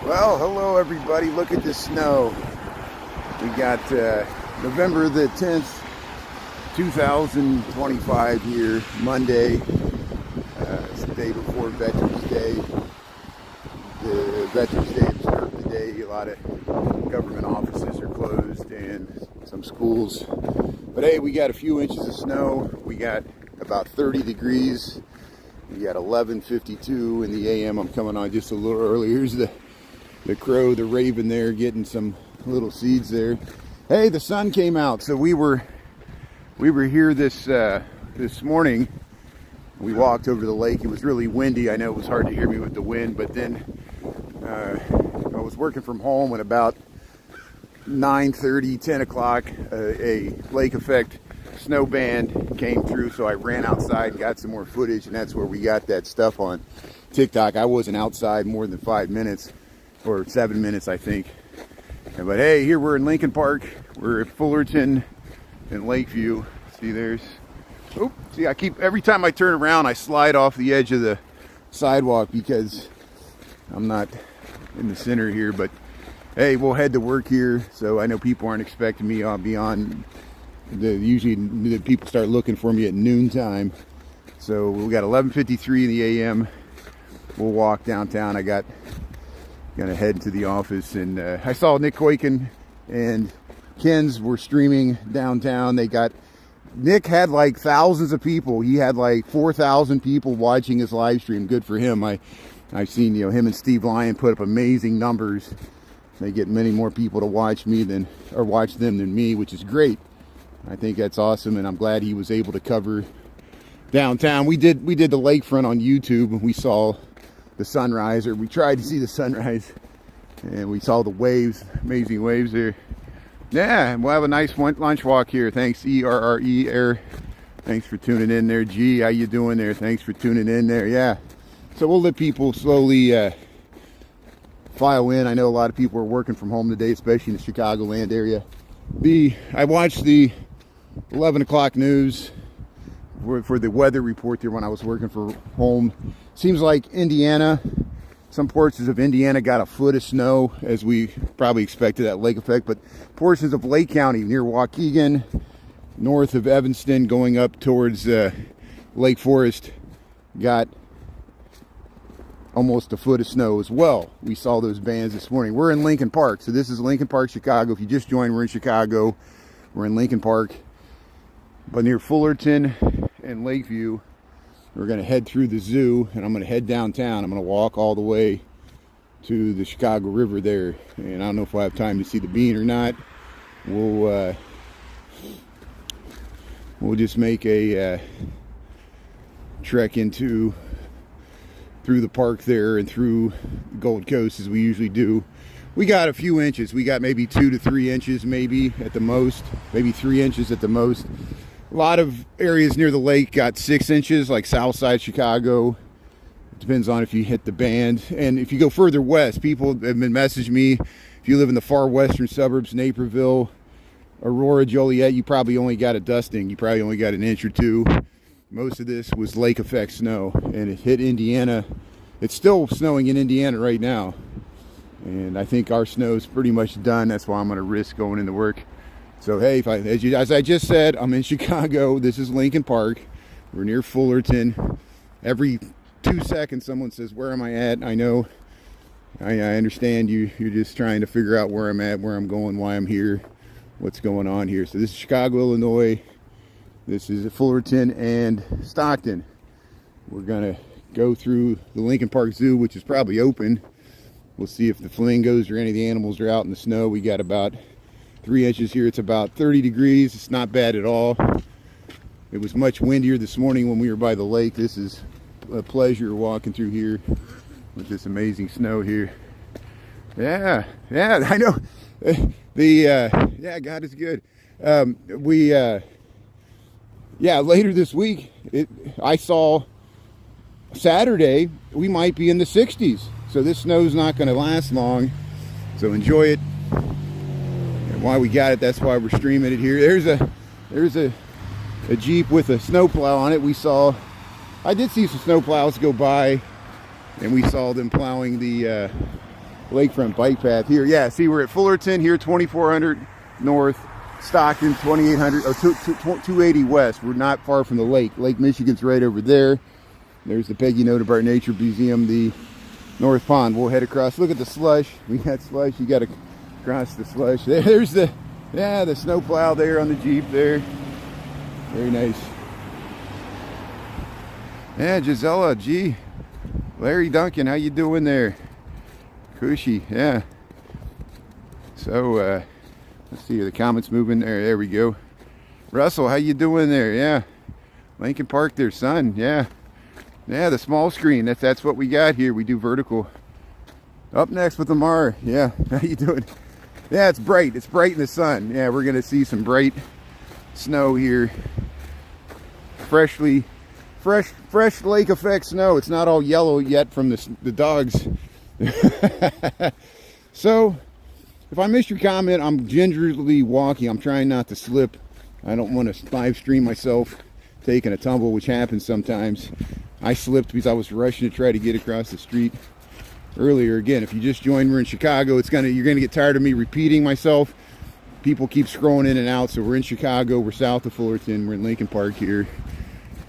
Well, hello everybody. Look at this snow. We got November the 10th, 2025 here, Monday. It's the day before Veterans Day. The Veterans Day observed today. A lot of government offices are closed and some schools. But hey, we got a few inches of snow. We got about 30 degrees. We got 11:52 in the AM. I'm coming on just a little early. Here's the crow, the raven there, getting some little seeds there. Hey, the sun came out, so we were here this morning. We walked over the lake. It was really windy. I know it was hard to hear me with the wind, but then I was working from home at about 9:30, 10 o'clock. A lake effect snow band came through, so I ran outside and got some more footage, and that's where we got that stuff on TikTok. I wasn't outside more than 5 minutes. Or 7 minutes, I think. But hey, here we're in Lincoln Park. We're at Fullerton and Lakeview. See, see, every time I turn around, I slide off the edge of the sidewalk because I'm not in the center here. But hey, we'll head to work here. So I know people aren't expecting me beyond usually the people start looking for me at noontime. So we got 11:53 in the AM. We'll walk downtown. Gonna head to the office, and I saw Nick Koiken and Ken's were streaming downtown. Nick had like thousands of people. He had like 4,000 people watching his live stream. Good for him. I've seen him and Steve Lyon put up amazing numbers. They get many more people to watch them than me, which is great. I think that's awesome, and I'm glad he was able to cover downtown. We did the lakefront on YouTube, and we saw the sunrise, or we tried to see the sunrise, and we saw the waves, amazing waves there. Yeah, we'll have a nice lunch walk here. Thanks, ERRE Air. Thanks for tuning in there. G, how you doing there? Thanks for tuning in there. Yeah, so we'll let people slowly file in. I know a lot of people are working from home today, especially in the Chicagoland area. I watched the 11 o'clock news for the weather report there when I was working from home. Seems like Indiana, some portions of Indiana got a foot of snow, as we probably expected, that lake effect, but portions of Lake County near Waukegan, north of Evanston, going up towards Lake Forest, got almost a foot of snow as well. We saw those bands this morning. We're in Lincoln Park, so this is Lincoln Park, Chicago. If you just joined, we're in Chicago. We're in Lincoln Park, but near Fullerton and Lakeview. We're going to head through the zoo, and I'm going to head downtown. I'm going to walk all the way to the Chicago River there, and I don't know if we'll have time to see the bean or not. We'll just make a trek through the park there and through the Gold Coast as we usually do. We got a few inches. We got maybe 2 to 3 inches, maybe at the most, maybe 3 inches at the most. A lot of areas near the lake got 6 inches, like south side Chicago. It depends on if you hit the band. And if you go further west, people have been messaging me. If you live in the far western suburbs, Naperville, Aurora, Joliet, you probably only got a dusting. You probably only got an inch or two. Most of this was lake effect snow, and it hit Indiana. It's still snowing in Indiana right now. And I think our snow's pretty much done. That's why I'm going to risk going into work. So hey, as I just said, I'm in Chicago. This is Lincoln Park. We're near Fullerton. Every 2 seconds, someone says, "Where am I at?" I know. I understand you're just trying to figure out where I'm at, where I'm going, why I'm here, what's going on here. So this is Chicago, Illinois. This is Fullerton and Stockton. We're gonna go through the Lincoln Park Zoo, which is probably open. We'll see if the flamingos or any of the animals are out in the snow. We got about 3 inches here. It's about 30 degrees. It's not bad at all. It was much windier this morning when we were by the lake. This is a pleasure walking through here with this amazing snow here. Yeah, I know. God is good. Later this week, I saw Saturday, we might be in the 60s. So this snow's not going to last long. So enjoy it. And while we got it, that's why we're streaming it here. There's a Jeep with a snowplow on it. I did see some snowplows go by, and we saw them plowing the lakefront bike path here. Yeah, see, we're at Fullerton here, 2400 north, Stockton, 2800, oh, 280 west. We're not far from the lake. Lake Michigan's right over there. There's the Peggy Notebar Nature Museum, the North Pond. We'll head across. Look at the slush. We got slush. You got to cross the slush. There's the, yeah, the snowplow there on the Jeep there. Very nice. Yeah, Gisela, G. Larry Duncan, how you doing there? Cushy, yeah. So, let's see, the comments moving there. There we go. Russell, how you doing there? Yeah. Lincoln Park there, son. Yeah. Yeah, the small screen. That's what we got here. We do vertical. Up next with Amar. Yeah, how you doing? Yeah, it's bright. It's bright in the sun. Yeah, we're gonna see some bright snow here. Fresh lake effect snow. It's not all yellow yet from the dogs. So, if I missed your comment, I'm gingerly walking. I'm trying not to slip. I don't want to live stream myself taking a tumble, which happens sometimes. I slipped because I was rushing to try to get across the street earlier. Again, if you just joined, we're in Chicago. You're gonna get tired of me repeating myself. People keep scrolling in and out. So we're in Chicago. We're south of Fullerton. We're in Lincoln Park here.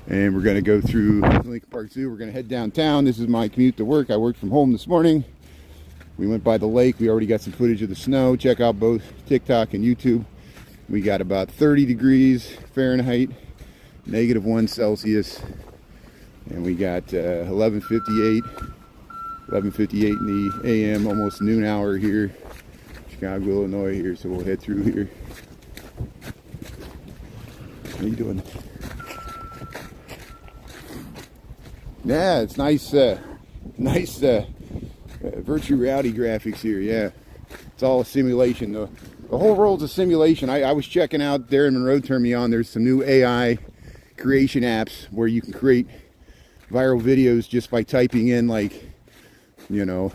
And we're going to go through Lincoln Park Zoo. We're going to head downtown. This is my commute to work. I worked from home this morning. We went by the lake. We already got some footage of the snow. Check out both TikTok and YouTube. We got about 30 degrees Fahrenheit, -1 Celsius. And we got 11:58 in the AM, almost noon hour here. Chicago, Illinois here. So we'll head through here. How you doing? Yeah, it's nice, virtual reality graphics here. Yeah, it's all a simulation. The whole world's a simulation. I was checking out Darren Monroe turned me on. There's some new AI creation apps where you can create viral videos just by typing in, like, you know,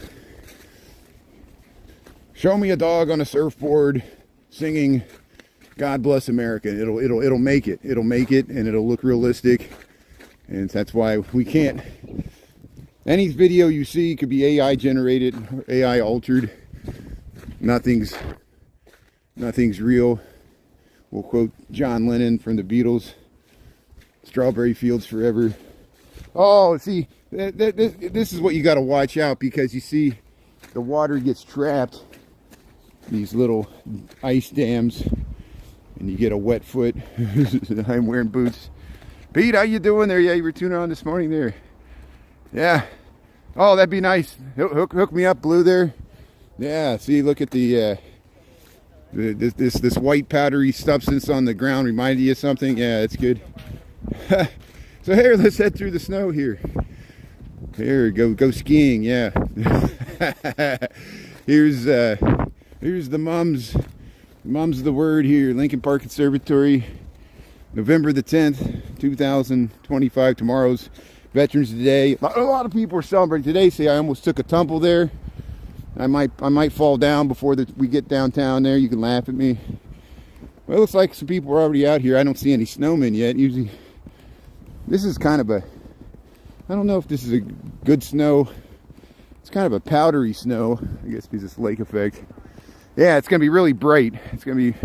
show me a dog on a surfboard singing "God Bless America." It'll make it. It'll make it, and it'll look realistic. And that's why we can't, any video you see could be AI generated, AI altered. Nothing's real. We'll quote John Lennon from the Beatles, "Strawberry Fields Forever." Oh, see, this is what you got to watch out, because you see the water gets trapped, these little ice dams, and you get a wet foot. I'm wearing boots. Pete, how you doing there? Yeah, you were tuning on this morning there. Yeah. Oh, that'd be nice. Hook me up, Blue, there. Yeah, see, look at the this white powdery substance on the ground. Reminded you of something? Yeah, it's good. So here, let's head through the snow here. Here, go skiing, yeah. Here's the mums of the word here, Lincoln Park Conservatory. November the 10th, 2025. Tomorrow's Veterans Day. A lot of people are celebrating today. Say I almost took a tumble there. I might fall down before we get downtown there. You can laugh at me. Well, it looks like some people are already out here. I don't see any snowmen yet. Usually, this is kind of a, I don't know if this is a good snow. It's kind of a powdery snow, I guess, because it's lake effect. Yeah, it's going to be really bright. It's going to be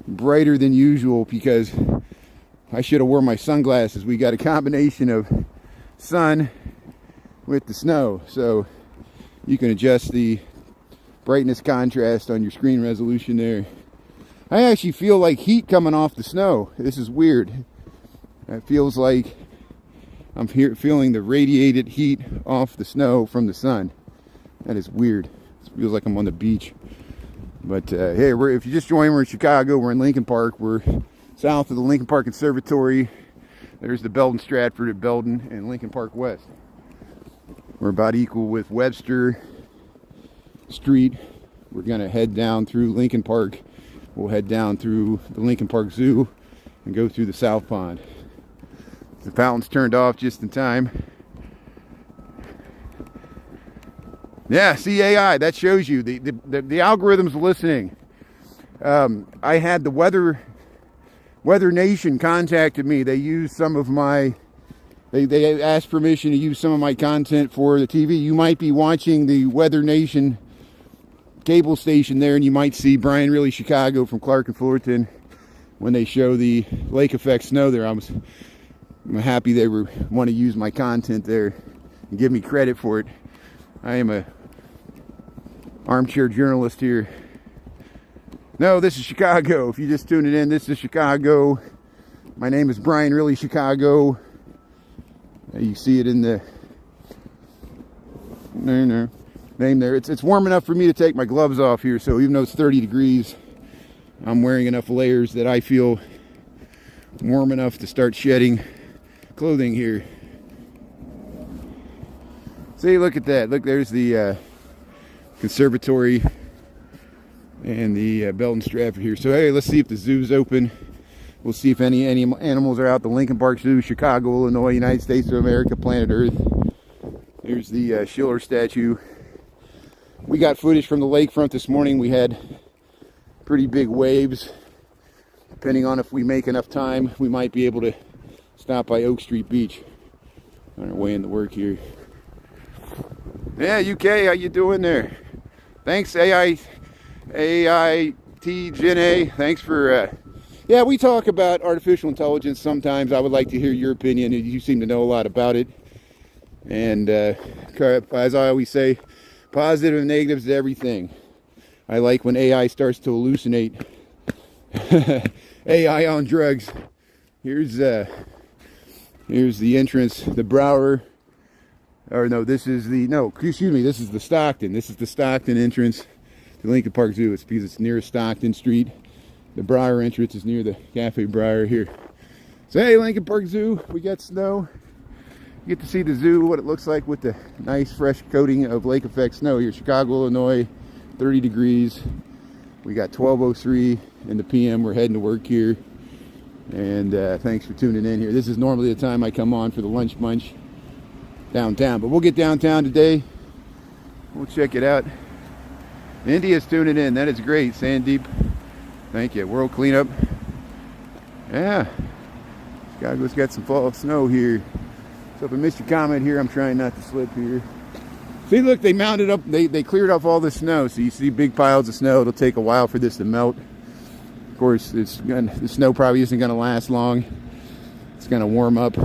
brighter than usual because I should have worn my sunglasses. We got a combination of sun with the snow, so you can adjust the brightness contrast on your screen resolution there. I actually feel like heat coming off the snow. This is weird. It feels like I'm feeling the radiated heat off the snow from the sun. That is weird. It feels like I'm on the beach. But hey, if you just joined, we're in Chicago. We're in Lincoln Park. We're south of the Lincoln Park Conservatory. There's the Belden Stratford at Belden and Lincoln Park West. We're about equal with Webster Street. We're going to head down through Lincoln Park. We'll head down through the Lincoln Park Zoo and go through the South Pond. The fountain's turned off just in time. Yeah, see, AI, that shows you the algorithm's listening. I had the Weather Nation contacted me. They used some of my, they asked permission to use some of my content for the TV. You might be watching the Weather Nation cable station there, and you might see Brian Really Chicago from Clark and Fullerton when they show the lake effect snow there. I'm happy they want to use my content there and give me credit for it. I am a armchair journalist here. No, this is Chicago. If you just tuned in, this is Chicago. My name is Brian Really Chicago. You see it in the name there. It's warm enough for me to take my gloves off here, so even though it's 30 degrees, I'm wearing enough layers that I feel warm enough to start shedding clothing here. See, look at that. Look, there's the conservatory and the Belton Stratford here. So hey, let's see if the zoo's open. We'll see if any animals are out. The Lincoln Park Zoo, Chicago, Illinois, United States of America, planet Earth. Here's the Schiller statue. We got footage from the lakefront this morning. We had pretty big waves. Depending on if we make enough time, we might be able to stop by Oak Street Beach on our way into work here. Yeah, UK, how you doing there? Thanks, AIT Gen A. Thanks for, yeah, we talk about artificial intelligence sometimes. I would like to hear your opinion. You seem to know a lot about it. And as I always say, positive and negatives to everything. I like when AI starts to hallucinate. AI on drugs. Here's the entrance, the Brower. Or no, this is the Stockton. This is the Stockton entrance to Lincoln Park Zoo. It's because it's near Stockton Street. The Briar entrance is near the Cafe Briar here. So hey, Lincoln Park Zoo, we got snow. You get to see the zoo, what it looks like with the nice fresh coating of lake effect snow here. Chicago, Illinois, 30 degrees. We got 12:03 in the PM. We're heading to work here. And thanks for tuning in here. This is normally the time I come on for the lunch munch downtown, but we'll get downtown today. We'll check it out. India's tuning in. That is great. Sandeep, thank you. World Cleanup. Yeah, Chicago's got some fall snow here. So if I missed your comment here, I'm trying not to slip here. See, look, they mounted up, they cleared off all the snow. So you see big piles of snow. It'll take a while for this to melt. Of course, the snow probably isn't going to last long. It's going to warm up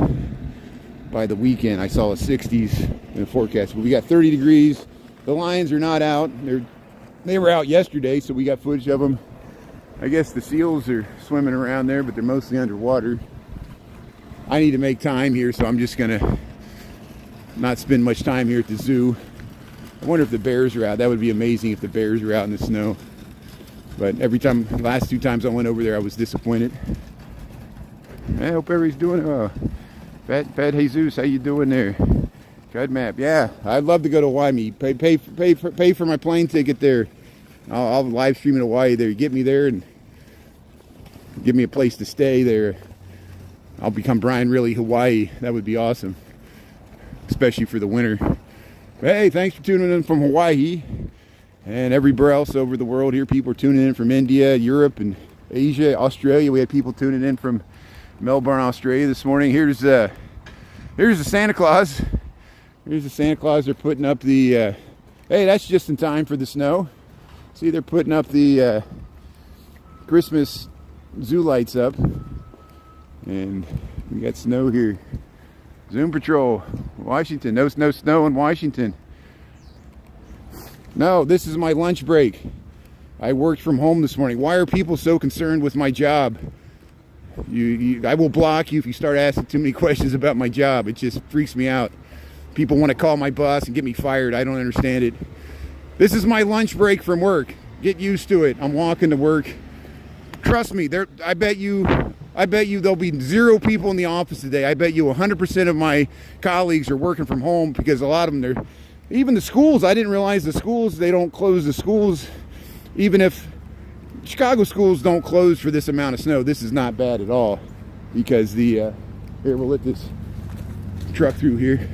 by the weekend. I saw a 60s in the forecast, but we got 30 degrees. The lions are not out. They were out yesterday, so we got footage of them. I guess the seals are swimming around there, but they're mostly underwater. I need to make time here, so I'm just gonna not spend much time here at the zoo. I wonder if the bears are out. That would be amazing if the bears are out in the snow. But the last two times I went over there, I was disappointed. I hope everybody's doing well. Fat Jesus, how you doing there? Tread map, yeah. I'd love to go to Hawaii. Pay for my plane ticket there. I'll live stream in Hawaii there. Get me there and give me a place to stay there. I'll become Brian Really Hawaii. That would be awesome, especially for the winter. But hey, thanks for tuning in from Hawaii and everywhere else over the world here. People are tuning in from India, Europe, and Asia, Australia. We had people tuning in from Melbourne, Australia this morning. Here's the Santa Claus. Here's the Santa Claus. They're putting up the hey, that's just in time for the snow. See, they're putting up the Christmas zoo lights up, and we got snow here. Zoom Patrol, Washington. No snow in Washington. No, this is my lunch break. I worked from home this morning. Why are people so concerned with my job? I will block you if you start asking too many questions about my job. It just freaks me out. People want to call my boss and get me fired. I don't understand it. This is my lunch break from work. Get used to it. I'm walking to work. Trust me, I bet you there'll be 0 people in the office today. I bet you 100% of my colleagues are working from home, because a lot of them, even the schools, I didn't realize the schools, they don't close the schools. Even if Chicago schools don't close for this amount of snow, this is not bad at all, because here, we'll let this truck through here.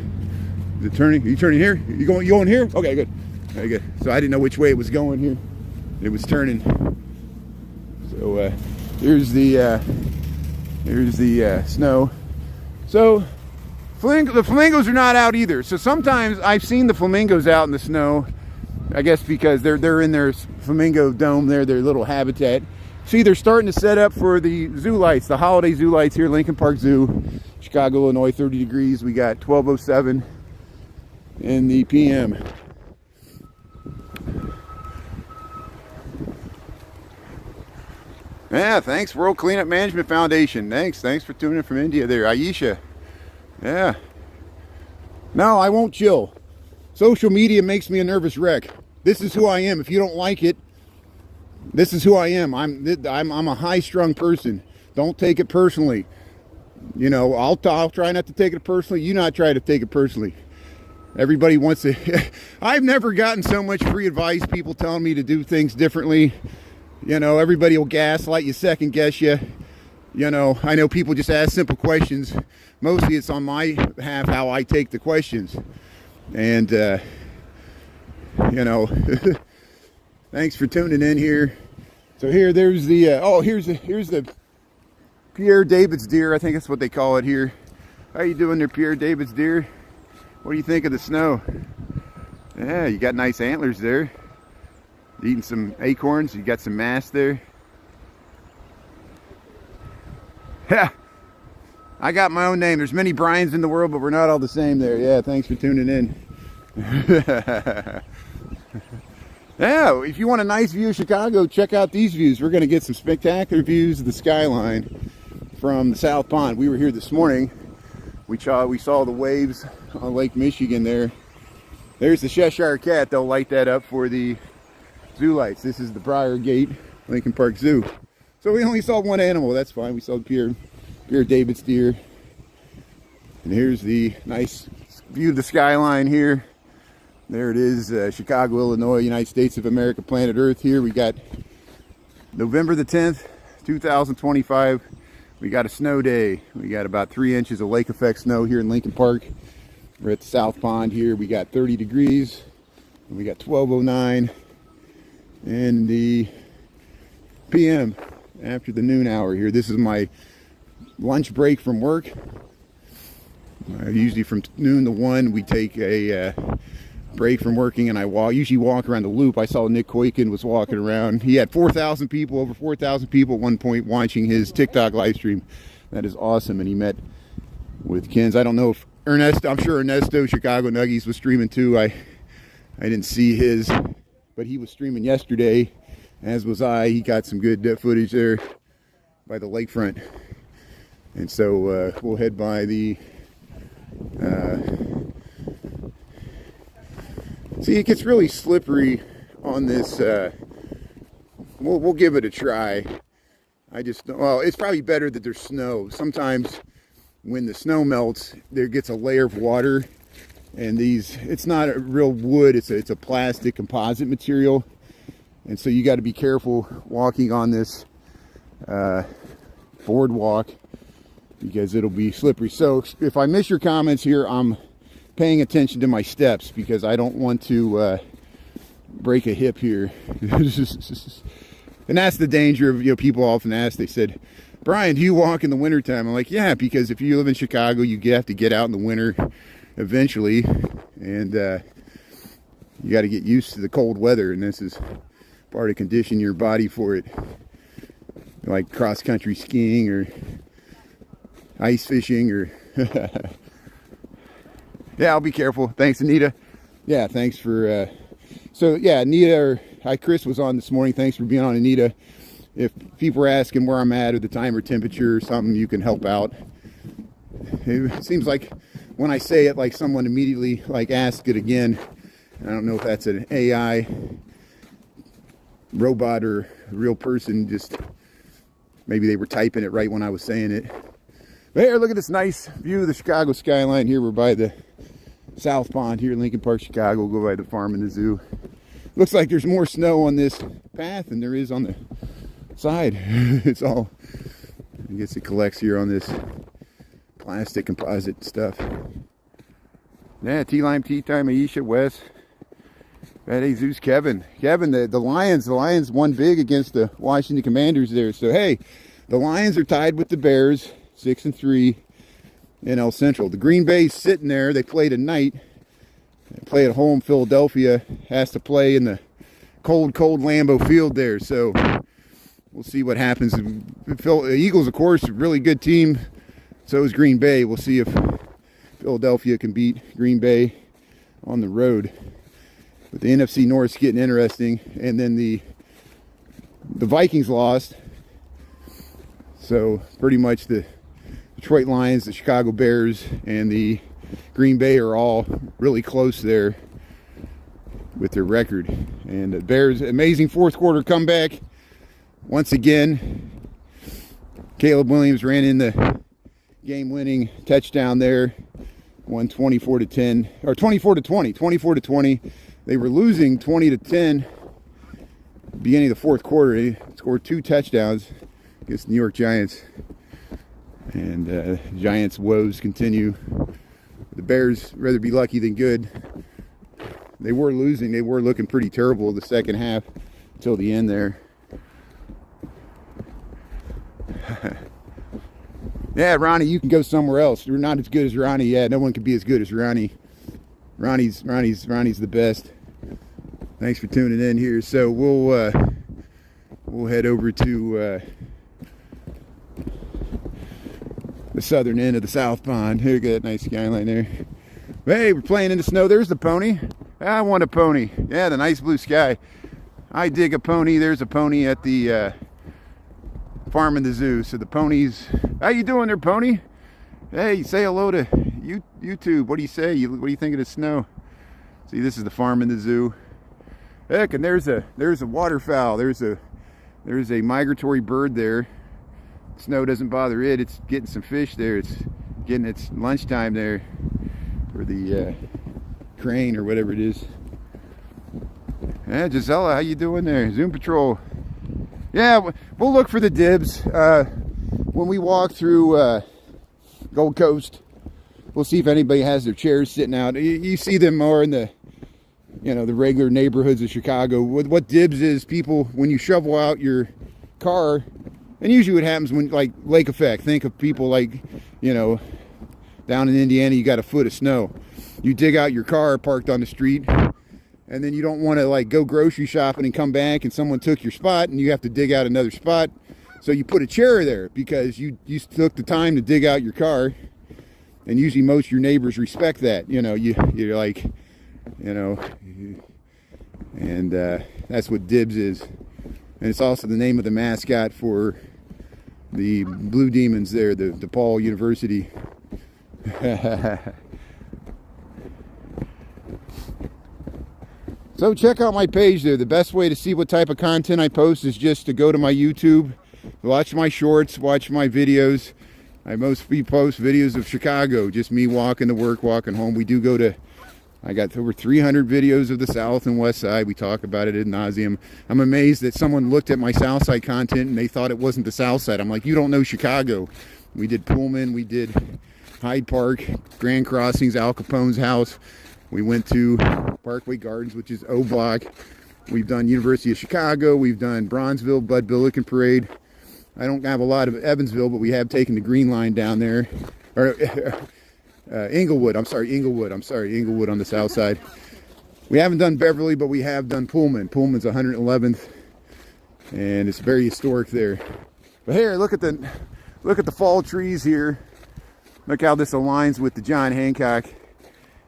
Is it turning? Are you turning here? You going here? Okay, good. Okay, good. So I didn't know which way it was going here. It was turning. So here's the snow. So the flamingos are not out either. So sometimes I've seen the flamingos out in the snow, I guess because they're in their flamingo dome there, their little habitat. See, they're starting to set up for the zoo lights, the holiday zoo lights here, Lincoln Park Zoo, Chicago, Illinois, 30 degrees. We got 12:07 in the PM. Yeah, thanks, World Cleanup Management Foundation. Thanks for tuning in from India there, Aisha. Yeah. No, I won't chill. Social media makes me a nervous wreck. This is who I am. If you don't like it, this is who I am. I'm a high-strung person. Don't take it personally. You know, I'll try not to take it personally. You not try to take it personally. Everybody wants to. I've never gotten so much free advice. People telling me to do things differently. You know, everybody will gaslight you, second guess you. You know, I know people just ask simple questions. Mostly it's on my behalf how I take the questions. And, you know, thanks for tuning in here. So here, there's the, here's the Pierre David's deer. I think that's what they call it here. How you doing there, Pierre David's deer? What do you think of the snow? Yeah, you got nice antlers there. Eating some acorns. You got some mass there. Yeah, I got my own name. There's many Brians in the world, but we're not all the same there. Yeah, thanks for tuning in. Yeah, if you want a nice view of Chicago, check out these views. We're going to get some spectacular views of the skyline from the South Pond. We were here this morning. We saw the waves on Lake Michigan there. There's the Cheshire Cat. They'll light that up for the zoo lights. This is the Briar Gate, Lincoln Park Zoo. So we only saw one animal. That's fine. We saw Pierre David's deer. And here's the nice view of the skyline here. There it is, Chicago, Illinois, United States of America, planet Earth here. We got November the 10th, 2025. We got a snow day. We got about 3 inches of lake effect snow here in Lincoln Park. We're at the South Pond here. We got 30 degrees. And we got 12:09 in the PM after the noon hour here. This is my lunch break from work. Usually from noon to 1, we take a break from working, and I usually walk around the loop. I saw Nick Koikin was walking around. He had 4,000 people, over 4,000 people at one point watching his TikTok live stream. That is awesome. And he met with Kens. I don't know if Ernesto, I'm sure Ernesto, Chicago Nuggies, was streaming too. I didn't see his, but he was streaming yesterday, as was I. He got some good footage there by the lakefront. And so we'll head by the see, it gets really slippery on this. We'll give it a try. Well, it's probably better that there's snow. Sometimes when the snow melts, there gets a layer of water, and it's not a real wood, it's a plastic composite material, and so you got to be careful walking on this boardwalk because it'll be slippery. So if I miss your comments here, I'm paying attention to my steps because I don't want to break a hip here. And that's the danger of, people often ask, they said, Brian, do you walk in the wintertime? I'm like, yeah, because if you live in Chicago, you have to get out in the winter eventually, and you got to get used to the cold weather, and this is part of conditioning your body for it, like cross-country skiing or ice fishing or yeah, I'll be careful. Thanks, Anita. Yeah, thanks for so yeah, Anita, or hi, Chris was on this morning. Thanks for being on, Anita. If people are asking where I'm at or the time or temperature or something, you can help out. It seems like when I say it, like someone immediately asks it again. I don't know if that's an AI robot or a real person, just maybe they were typing it right when I was saying it. But here, look at this nice view of the Chicago skyline here. We're by the South Pond here in Lincoln Park, Chicago. We'll go by the farm and the zoo. Looks like there's more snow on this path than there is on the side. It's all, I guess it collects here on this plastic composite stuff. Yeah, T-Lime, Tea Time, Aisha, Wes, Bad A Zeus, Kevin, the Lions won big against the Washington Commanders there. So hey, the Lions are tied with the Bears, 6-3 in El Central. The Green Bay's sitting there. They play tonight. play at home. Philadelphia has to play in the cold Lambeau Field there. So we'll see what happens. The Eagles, of course, a really good team. So is Green Bay. We'll see if Philadelphia can beat Green Bay on the road. But the NFC North's getting interesting. And then the Vikings lost. So pretty much the Detroit Lions, the Chicago Bears, and the Green Bay are all really close there with their record. And the Bears, amazing fourth quarter comeback. Once again, Caleb Williams ran in the game-winning touchdown there. Won 24-10, or 24-20. They were losing 20-10 beginning of the fourth quarter. They scored 2 touchdowns against the New York Giants. And Giants' woes continue. The Bears rather be lucky than good. They were losing. They were looking pretty terrible the second half until the end there. Yeah, Ronnie, you can go somewhere else. You're not as good as Ronnie. Yeah, no one can be as good as Ronnie. Ronnie's the best. Thanks for tuning in here. So we'll head over to the southern end of the South Pond. Here, got that nice skyline there. Hey, we're playing in the snow. There's the pony. I want a pony. Yeah, the nice blue sky. I dig a pony. There's a pony at the farm in the zoo. So the ponies. How you doing there, pony? Hey, say hello to YouTube. What do you say? What do you think of the snow? See, this is the farm in the zoo. Heck, and there's a waterfowl. There's a migratory bird there. Snow doesn't bother it. It's getting some fish there. It's getting its lunchtime there for the crane or whatever it is. Yeah, Gisela, how you doing there? Zoom Patrol. Yeah, we'll look for the dibs when we walk through Gold Coast. We'll see if anybody has their chairs sitting out. You see them more in the, the regular neighborhoods of Chicago. What dibs is, people, when you shovel out your car, and usually what happens when, like, lake effect. Think of people like, down in Indiana, you got a foot of snow. You dig out your car parked on the street, and then you don't want to, like, go grocery shopping and come back and someone took your spot and you have to dig out another spot. So you put a chair there because you took the time to dig out your car. And usually most of your neighbors respect that. You're like, and that's what dibs is. And it's also the name of the mascot for the Blue Demons there, the DePaul University. So check out my page there. The best way to see what type of content I post is just to go to my YouTube, watch my shorts, watch my videos. I mostly post videos of Chicago, just me walking to work, walking home. We do go to, I got over 300 videos of the South and West Side. We talk about it ad nauseum. I'm amazed that someone looked at my South Side content and they thought it wasn't the South Side. I'm like, you don't know Chicago. We did Pullman, we did Hyde Park, Grand Crossings, Al Capone's house. We went to Parkway Gardens, which is O Block. We've done University of Chicago. We've done Bronzeville, Bud Billiken Parade. I don't have a lot of Evansville, but we have taken the Green Line down there. Or Inglewood. I'm sorry, Inglewood on the south side. We haven't done Beverly, but we have done Pullman. Pullman's 111th, and it's very historic there. But here, look at the fall trees here. Look how this aligns with the John Hancock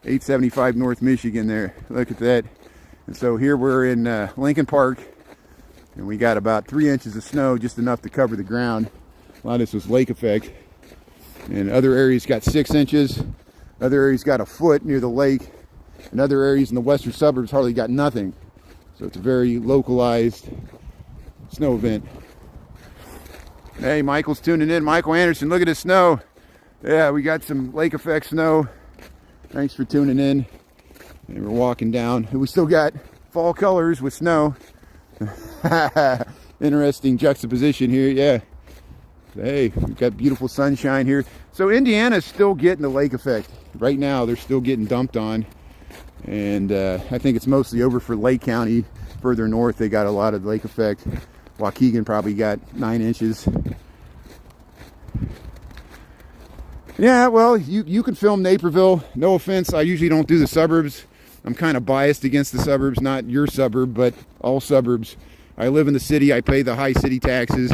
875 North Michigan there. Look at that. And so here we're in Lincoln Park. And we got about 3 inches of snow, just enough to cover the ground. A lot of this was lake effect. And other areas got 6 inches. Other areas got a foot near the lake. And other areas in the western suburbs hardly got nothing. So it's a very localized snow event. Hey, Michael's tuning in. Michael Anderson, look at the snow. Yeah, we got some lake effect snow. Thanks for tuning in. And we're walking down. And we still got fall colors with snow. Interesting juxtaposition here. Yeah, hey, we've got beautiful sunshine here. So Indiana's still getting the lake effect right now. They're still getting dumped on, and I think it's mostly over for Lake County. Further north they got a lot of lake effect. Waukegan probably got 9 inches. Yeah, well, you can film Naperville. No offense, I usually don't do the suburbs. I'm kind of biased against the suburbs, not your suburb, but all suburbs. I live in the city. I pay the high city taxes.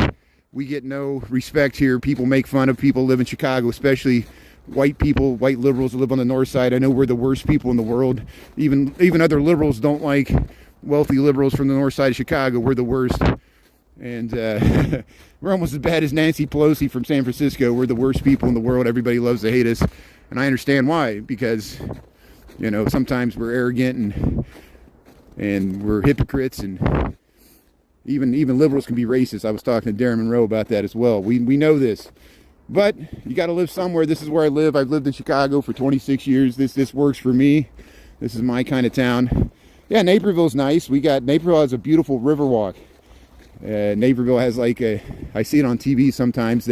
We get no respect here. People make fun of people who live in Chicago, especially white people, white liberals who live on the north side. I know we're the worst people in the world. Even other liberals don't like wealthy liberals from the north side of Chicago. We're the worst. And we're almost as bad as Nancy Pelosi from San Francisco. We're the worst people in the world. Everybody loves to hate us. And I understand why, because, you know, sometimes we're arrogant and we're hypocrites, and even liberals can be racist. I was talking to Darren Monroe about that as well. We know this. But you got to live somewhere. This is where I live. I've lived in Chicago for 26 years. This works for me. This is my kind of town. Yeah, Naperville's nice. Naperville has a beautiful river walk. Naperville has like I see it on TV sometimes.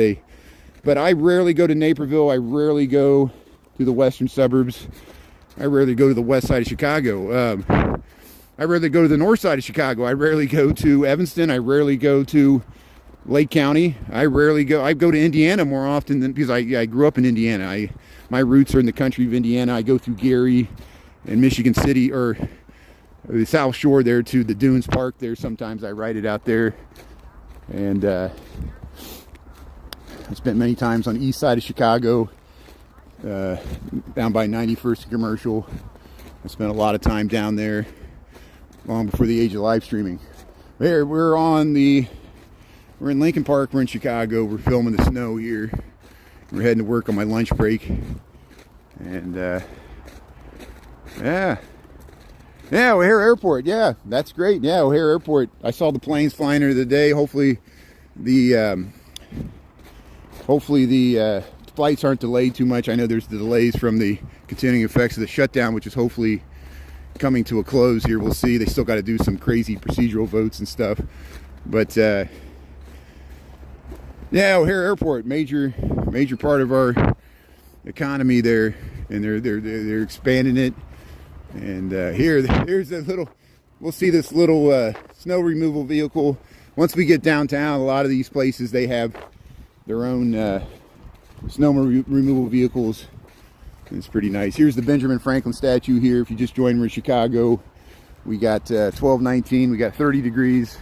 But I rarely go to Naperville. I rarely go to the western suburbs. I rarely go to the west side of Chicago. I rarely go to the north side of Chicago. I rarely go to Evanston. I rarely go to Lake County. I go to Indiana more often because I grew up in Indiana. My roots are in the country of Indiana. I go through Gary and Michigan City, or the South Shore there to the Dunes Park there. Sometimes I ride it out there. And I spent many times on the east side of Chicago, down by 91st and Commercial. I spent a lot of time down there long before the age of live streaming. We're in Lincoln Park. We're in Chicago. We're filming the snow here. We're heading to work on my lunch break. And yeah, O'Hare Airport. Yeah, that's great. Yeah, O'Hare Airport. I saw the planes flying here today. Hopefully the flights aren't delayed too much. I know there's the delays from the continuing effects of the shutdown, which is hopefully coming to a close here. We'll see. They still got to do some crazy procedural votes and stuff. But yeah, O'Hare Airport, major part of our economy there, and they're expanding it. And here's a little. We'll see this little snow removal vehicle. Once we get downtown, a lot of these places they have their own snow removal vehicles. It's pretty nice. Here's the Benjamin Franklin statue here. If you just joined, we're in Chicago. We got 12-19. We got 30 degrees.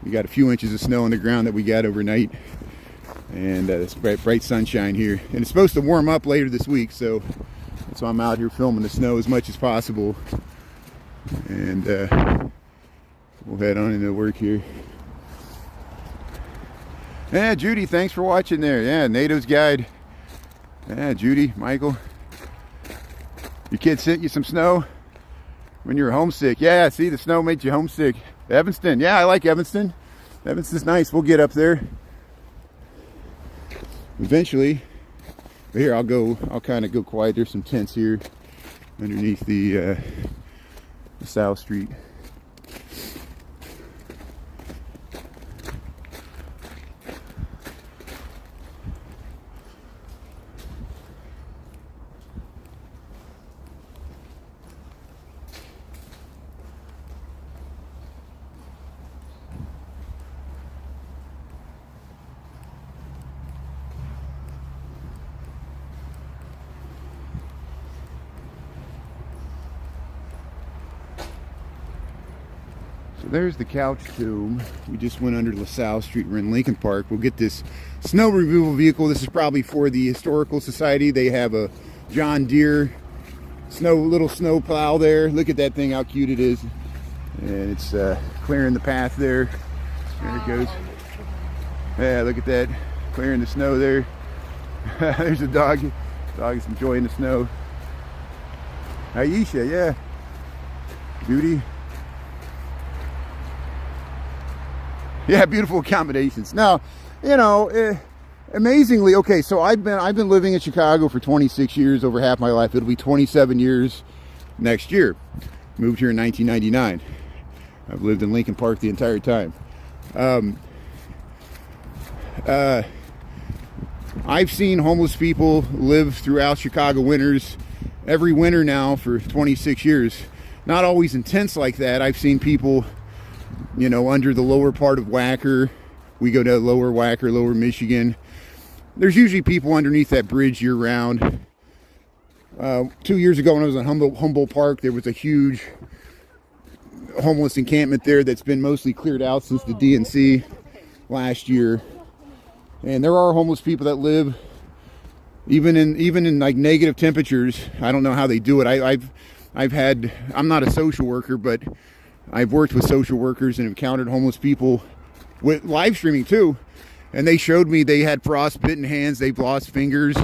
We got a few inches of snow on the ground that we got overnight. And it's bright sunshine here. And it's supposed to warm up later this week, so I'm out here filming the snow as much as possible. And we'll head on into work here. Yeah, Judy, thanks for watching there. Yeah, Natives Guide. Yeah, Judy, Michael. Your kid sent you some snow when you were homesick. Yeah, see, the snow made you homesick. Evanston. Yeah, I like Evanston. Evanston's nice. We'll get up there eventually. But here, I'll kind of go quiet. There's some tents here underneath the South Street. So there's the Couch Tomb. We just went under LaSalle Street. We're in Lincoln Park. We'll get this snow removal vehicle. This is probably for the Historical Society. They have a John Deere little snow plow there. Look at that thing, how cute it is. And it's clearing the path there. There it goes. Yeah, look at that. Clearing the snow there. There's a dog. The dog is enjoying the snow. Aisha, yeah. Judy. Yeah, beautiful accommodations. Now, you know, amazingly, okay, so I've been living in Chicago for 26 years, over half my life. It'll be 27 years next year. Moved here in 1999. I've lived in Lincoln Park the entire time. I've seen homeless people live throughout Chicago winters every winter now for 26 years. Not always intense like that. I've seen people, you know, under the lower part of Wacker. We go to lower Wacker, lower Michigan. There's usually people underneath that bridge year round. 2 years ago when I was in Humboldt Park, there was a huge homeless encampment there that's been mostly cleared out since the DNC last year. And there are homeless people that live even in like negative temperatures. I don't know how they do it. I'm not a social worker, but I've worked with social workers and encountered homeless people with live streaming too. And they showed me they had frostbitten hands, they've lost fingers.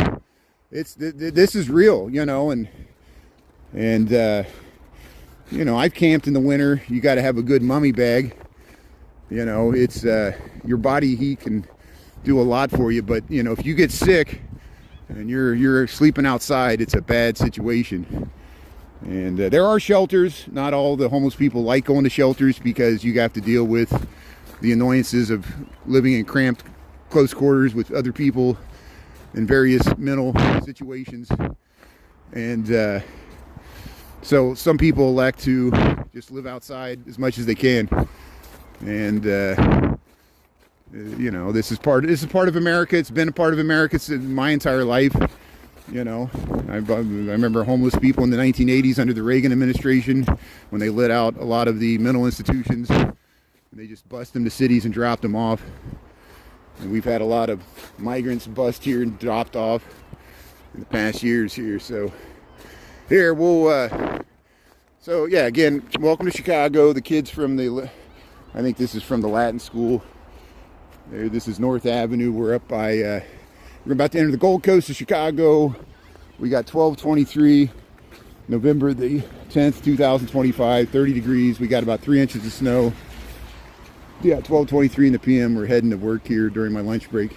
This is real, you know, and you know, I've camped in the winter. You got to have a good mummy bag. You know, it's your body heat can do a lot for you, but you know, if you get sick and you're sleeping outside, it's a bad situation. And there are shelters. Not all the homeless people like going to shelters because you have to deal with the annoyances of living in cramped, close quarters with other people in various mental situations. And so some people elect to just live outside as much as they can. And you know, this is part of America. It's been a part of America my entire life. You know, I remember homeless people in the 1980s under the Reagan administration when they let out a lot of the mental institutions. And they just bust them to cities and dropped them off. And we've had a lot of migrants bust here and dropped off in the past years here. So here so yeah, again, welcome to Chicago. The kids from I think this is from the Latin school. There, this is North Avenue. We're up by we're about to enter the Gold Coast of Chicago. We got 12/23, November the 10th, 2025, 30 degrees. We got about 3 inches of snow. Yeah, 12:23 in the PM. We're heading to work here during my lunch break.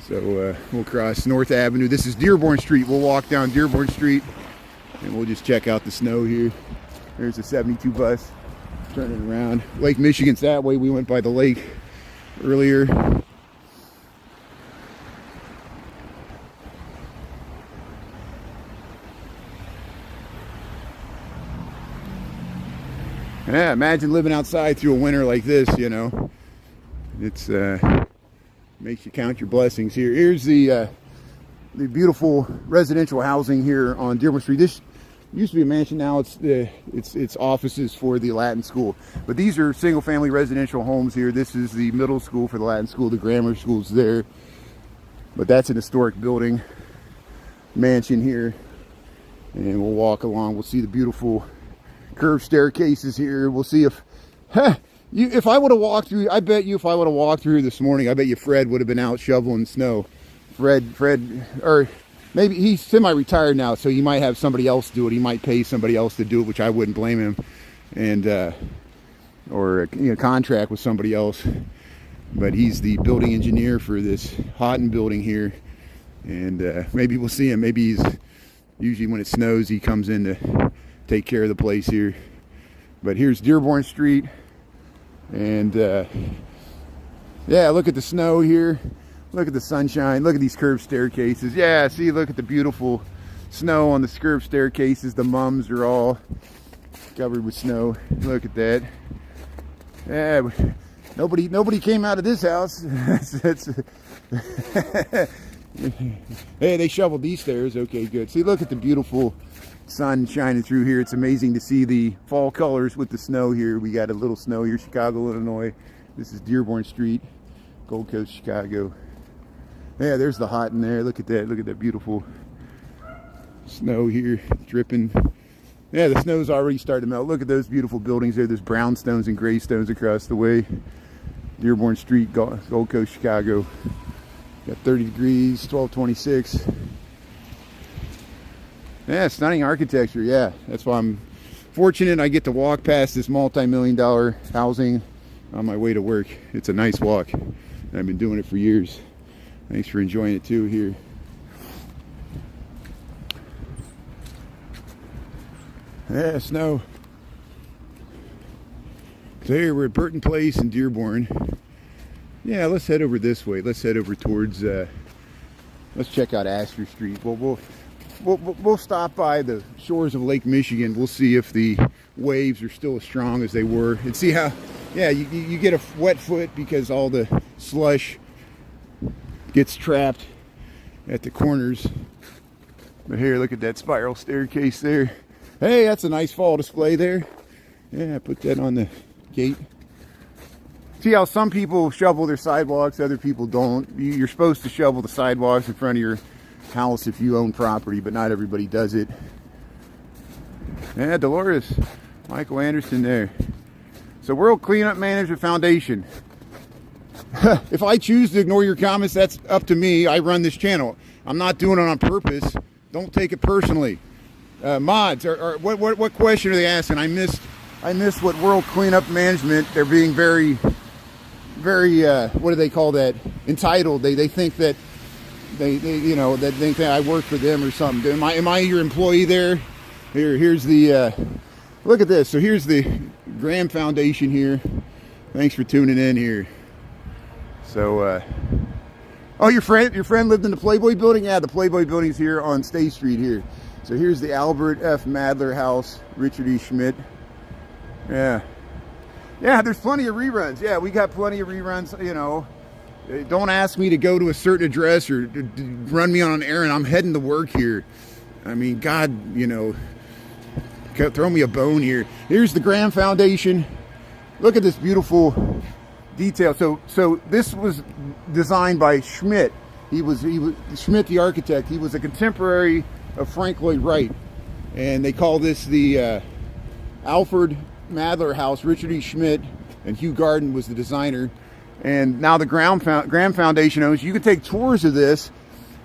So we'll cross North Avenue. This is Dearborn Street. We'll walk down Dearborn Street and we'll just check out the snow here. There's a 72 bus turning around. Lake Michigan's that way. We went by the lake earlier. Yeah, imagine living outside through a winter like this, you know. It's makes you count your blessings here. Here's the beautiful residential housing here on Dearborn Street. This used to be a mansion, now it's offices for the Latin school. But these are single-family residential homes here. This is the middle school for the Latin school. The grammar school's there. But that's an historic building, mansion here. And we'll walk along. We'll see the beautiful curved staircases here. We'll see if I would have walked through, I bet you if I would have walked through this morning, I bet you Fred would have been out shoveling snow. Fred, or maybe he's semi-retired now, so he might have somebody else do it. He might pay somebody else to do it, which I wouldn't blame him. And or you know, contract with somebody else. But he's the building engineer for this Houghton building here. And maybe we'll see him. Maybe he's usually when it snows, he comes in to take care of the place here. But here's Dearborn Street. And yeah, look at the snow here. Look at the sunshine. Look at these curved staircases. Yeah, see, look at the beautiful snow on the curved staircases. The mums are all covered with snow. Look at that. Yeah, nobody came out of this house. Hey, they shoveled these stairs. Okay, good. See, look at the beautiful sun shining through here. It's amazing to see the fall colors with the snow here. We got a little snow here, Chicago, Illinois. This is Dearborn Street, Gold Coast, Chicago. Yeah, there's the Houghton there. Look at that. Look at that beautiful snow here dripping. Yeah, the snow's already starting to melt. Look at those beautiful buildings there. There's brownstones and gray stones across the way. Dearborn Street, Gold Coast, Chicago. Got 30 degrees, 12:26. Yeah, stunning architecture. Yeah, that's why I'm fortunate I get to walk past this multi-million-dollar housing on my way to work. It's a nice walk, and I've been doing it for years. Thanks for enjoying it too here. Yeah, snow. So here we're at Burton Place in Dearborn. Yeah, let's head over this way. Let's head over towards, let's check out Astor Street. We'll stop by the shores of Lake Michigan. We'll see if the waves are still as strong as they were. And see how, yeah, you get a wet foot because all the slush gets trapped at the corners. But here, look at that spiral staircase there. Hey, that's a nice fall display there. Yeah, put that on the gate. See how some people shovel their sidewalks, other people don't. You're supposed to shovel the sidewalks in front of your house if you own property, but not everybody does it. Yeah, Dolores, Michael Anderson there. So World Cleanup Management Foundation. If I choose to ignore your comments, that's up to me. I run this channel. I'm not doing it on purpose. Don't take it personally. Mods, what question are they asking? I missed what World Cleanup Management. They're being very, what do they call that? Entitled. They think that they think that I work for them or something. Am I your employee there? Here's the look at this. So here's the Graham Foundation here. Thanks for tuning in here. So oh, your friend lived in the Playboy building? Yeah, the Playboy building's here on State Street here. So here's the Albert F. Madler House, Richard E. Schmidt. Yeah, there's plenty of reruns. Yeah, we got plenty of reruns. You know, don't ask me to go to a certain address or run me on an errand. I'm heading to work here. I mean, God, you know, throw me a bone here. Here's the Graham Foundation. Look at this beautiful detail. So this was designed by Schmidt. He was Schmidt, the architect. He was a contemporary of Frank Lloyd Wright, and they call this the Alfred Madler House. Richard E. Schmidt and Hugh Garden was the designer, and now the Graham Foundation owns. You can take tours of this.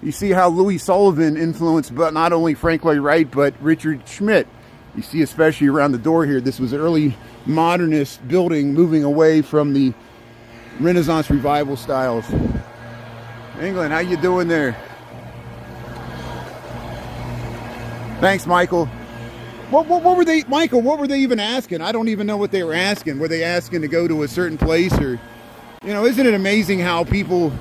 You see how Louis Sullivan influenced, but not only Frank Lloyd Wright, but Richard Schmidt. You see, especially around the door here, this was an early modernist building, moving away from the Renaissance revival styles. England, how you doing there? Thanks, Michael. What were they, Michael? What were they even asking? I don't even know what they were asking. Were they asking to go to a certain place, or, you know, isn't it amazing how people,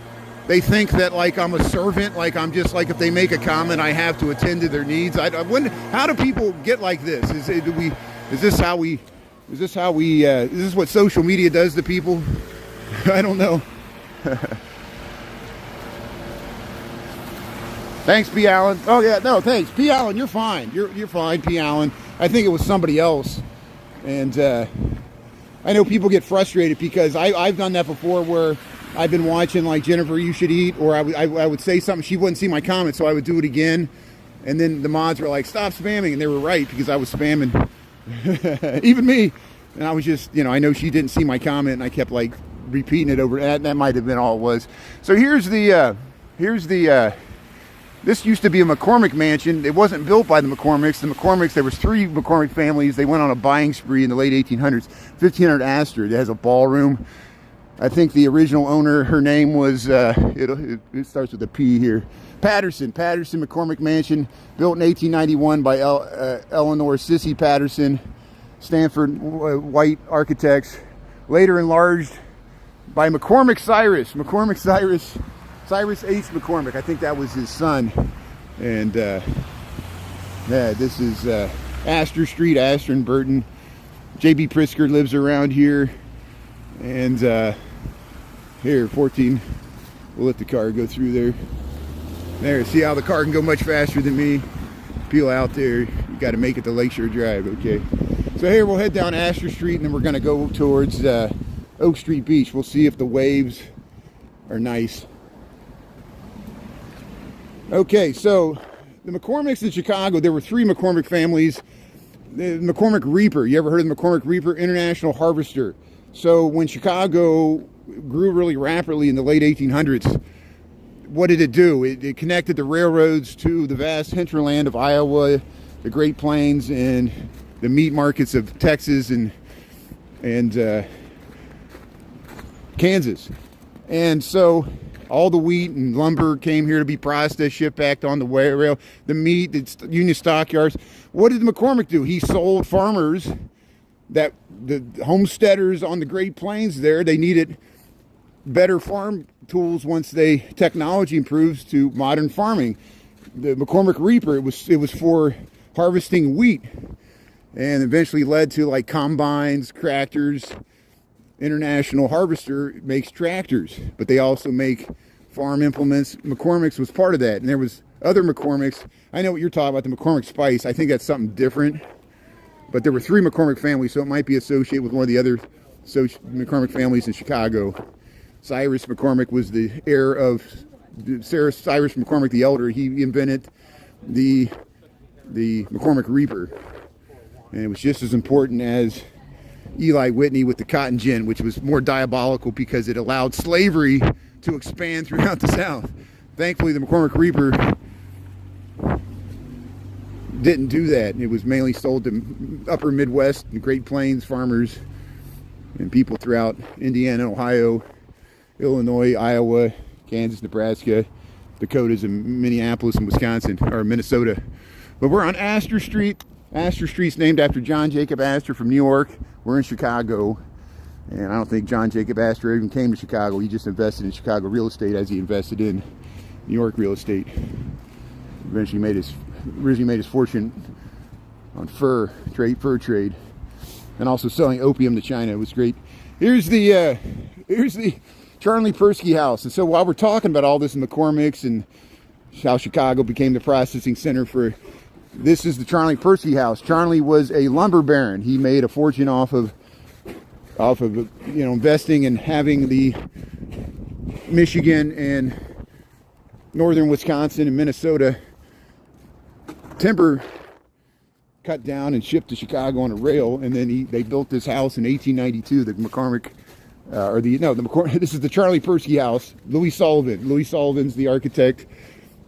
they think that like I'm a servant, like I'm just like, if they make a comment, I have to attend to their needs. How do people get like this? Is this what social media does to people? I don't know. Thanks, P. Allen. Oh yeah, no, thanks, P. Allen. You're fine. You're fine, P. Allen. I think it was somebody else, and I know people get frustrated because I've done that before, where I've been watching like Jennifer, You Should Eat, or I would say something, she wouldn't see my comment, so I would do it again, and then the mods were like, "Stop spamming," and they were right, because I was spamming, even me, and I was just, you know, I know she didn't see my comment, and I kept like repeating it over. That might have been all it was. So here's the this used to be a McCormick mansion. It wasn't built by the McCormicks. The McCormicks, there was 3 McCormick families. They went on a buying spree in the late 1800s. 1500 Astor. It has a ballroom. I think the original owner, her name was, it starts with a P here. Patterson McCormick Mansion, built in 1891 by Eleanor Sissy Patterson, Stanford white architects. Later enlarged by Cyrus H. McCormick. I think that was his son. And yeah, this is Astor Street, Astor and Burton. J.B. Pritzker lives around here. And here, 14. We'll let the car go through there. There, see how the car can go much faster than me? Peel out there. You got to make it to Lakeshore Drive, okay? So here, we'll head down Astor Street, and then we're going to go towards Oak Street Beach. We'll see if the waves are nice. Okay, so the McCormicks in Chicago, there were 3 McCormick families. The McCormick Reaper, you ever heard of the McCormick Reaper? International Harvester. So when Chicago grew really rapidly in the late 1800s, what did it do? It connected the railroads to the vast hinterland of Iowa, the Great Plains, and the meat markets of Texas and Kansas. And so all the wheat and lumber came here to be processed, shipped back on the rail. The meat, the Union stockyards. What did McCormick do? He sold farmers, that the homesteaders on the Great Plains there, they needed better farm tools once technology improves to modern farming. The McCormick Reaper, it was for harvesting wheat, and eventually led to like combines, tractors. International Harvester makes tractors, but they also make farm implements. McCormick's was part of that, and there was other McCormicks. I know what you're talking about, the McCormick Spice. I think that's something different. But there were 3 McCormick families, so it might be associated with one of the other McCormick families in Chicago. Cyrus McCormick was the heir of Cyrus McCormick the Elder. He invented the McCormick Reaper. And it was just as important as Eli Whitney with the cotton gin, which was more diabolical because it allowed slavery to expand throughout the South. Thankfully, the McCormick Reaper didn't do that. It was mainly sold to upper Midwest and Great Plains farmers and people throughout Indiana, Ohio, Illinois, Iowa, Kansas, Nebraska, Dakotas, and Minneapolis and Wisconsin, or Minnesota. But we're on Astor Street. Astor Street's named after John Jacob Astor from New York. We're in Chicago. And I don't think John Jacob Astor even came to Chicago. He just invested in Chicago real estate as he invested in New York real estate. Originally made his fortune on fur trade, and also selling opium to China. It was great. Here's the Charlie Persky house. And so while we're talking about all this in McCormick's and how Chicago became the processing center for, this is the Charlie Persky house. Charlie was a lumber baron. He made a fortune off of investing and having the Michigan and northern Wisconsin and Minnesota timber cut down and shipped to Chicago on a rail. And then they built this house in 1892, the McCormick, this is the Charlie Persky house. Louis Sullivan's the architect,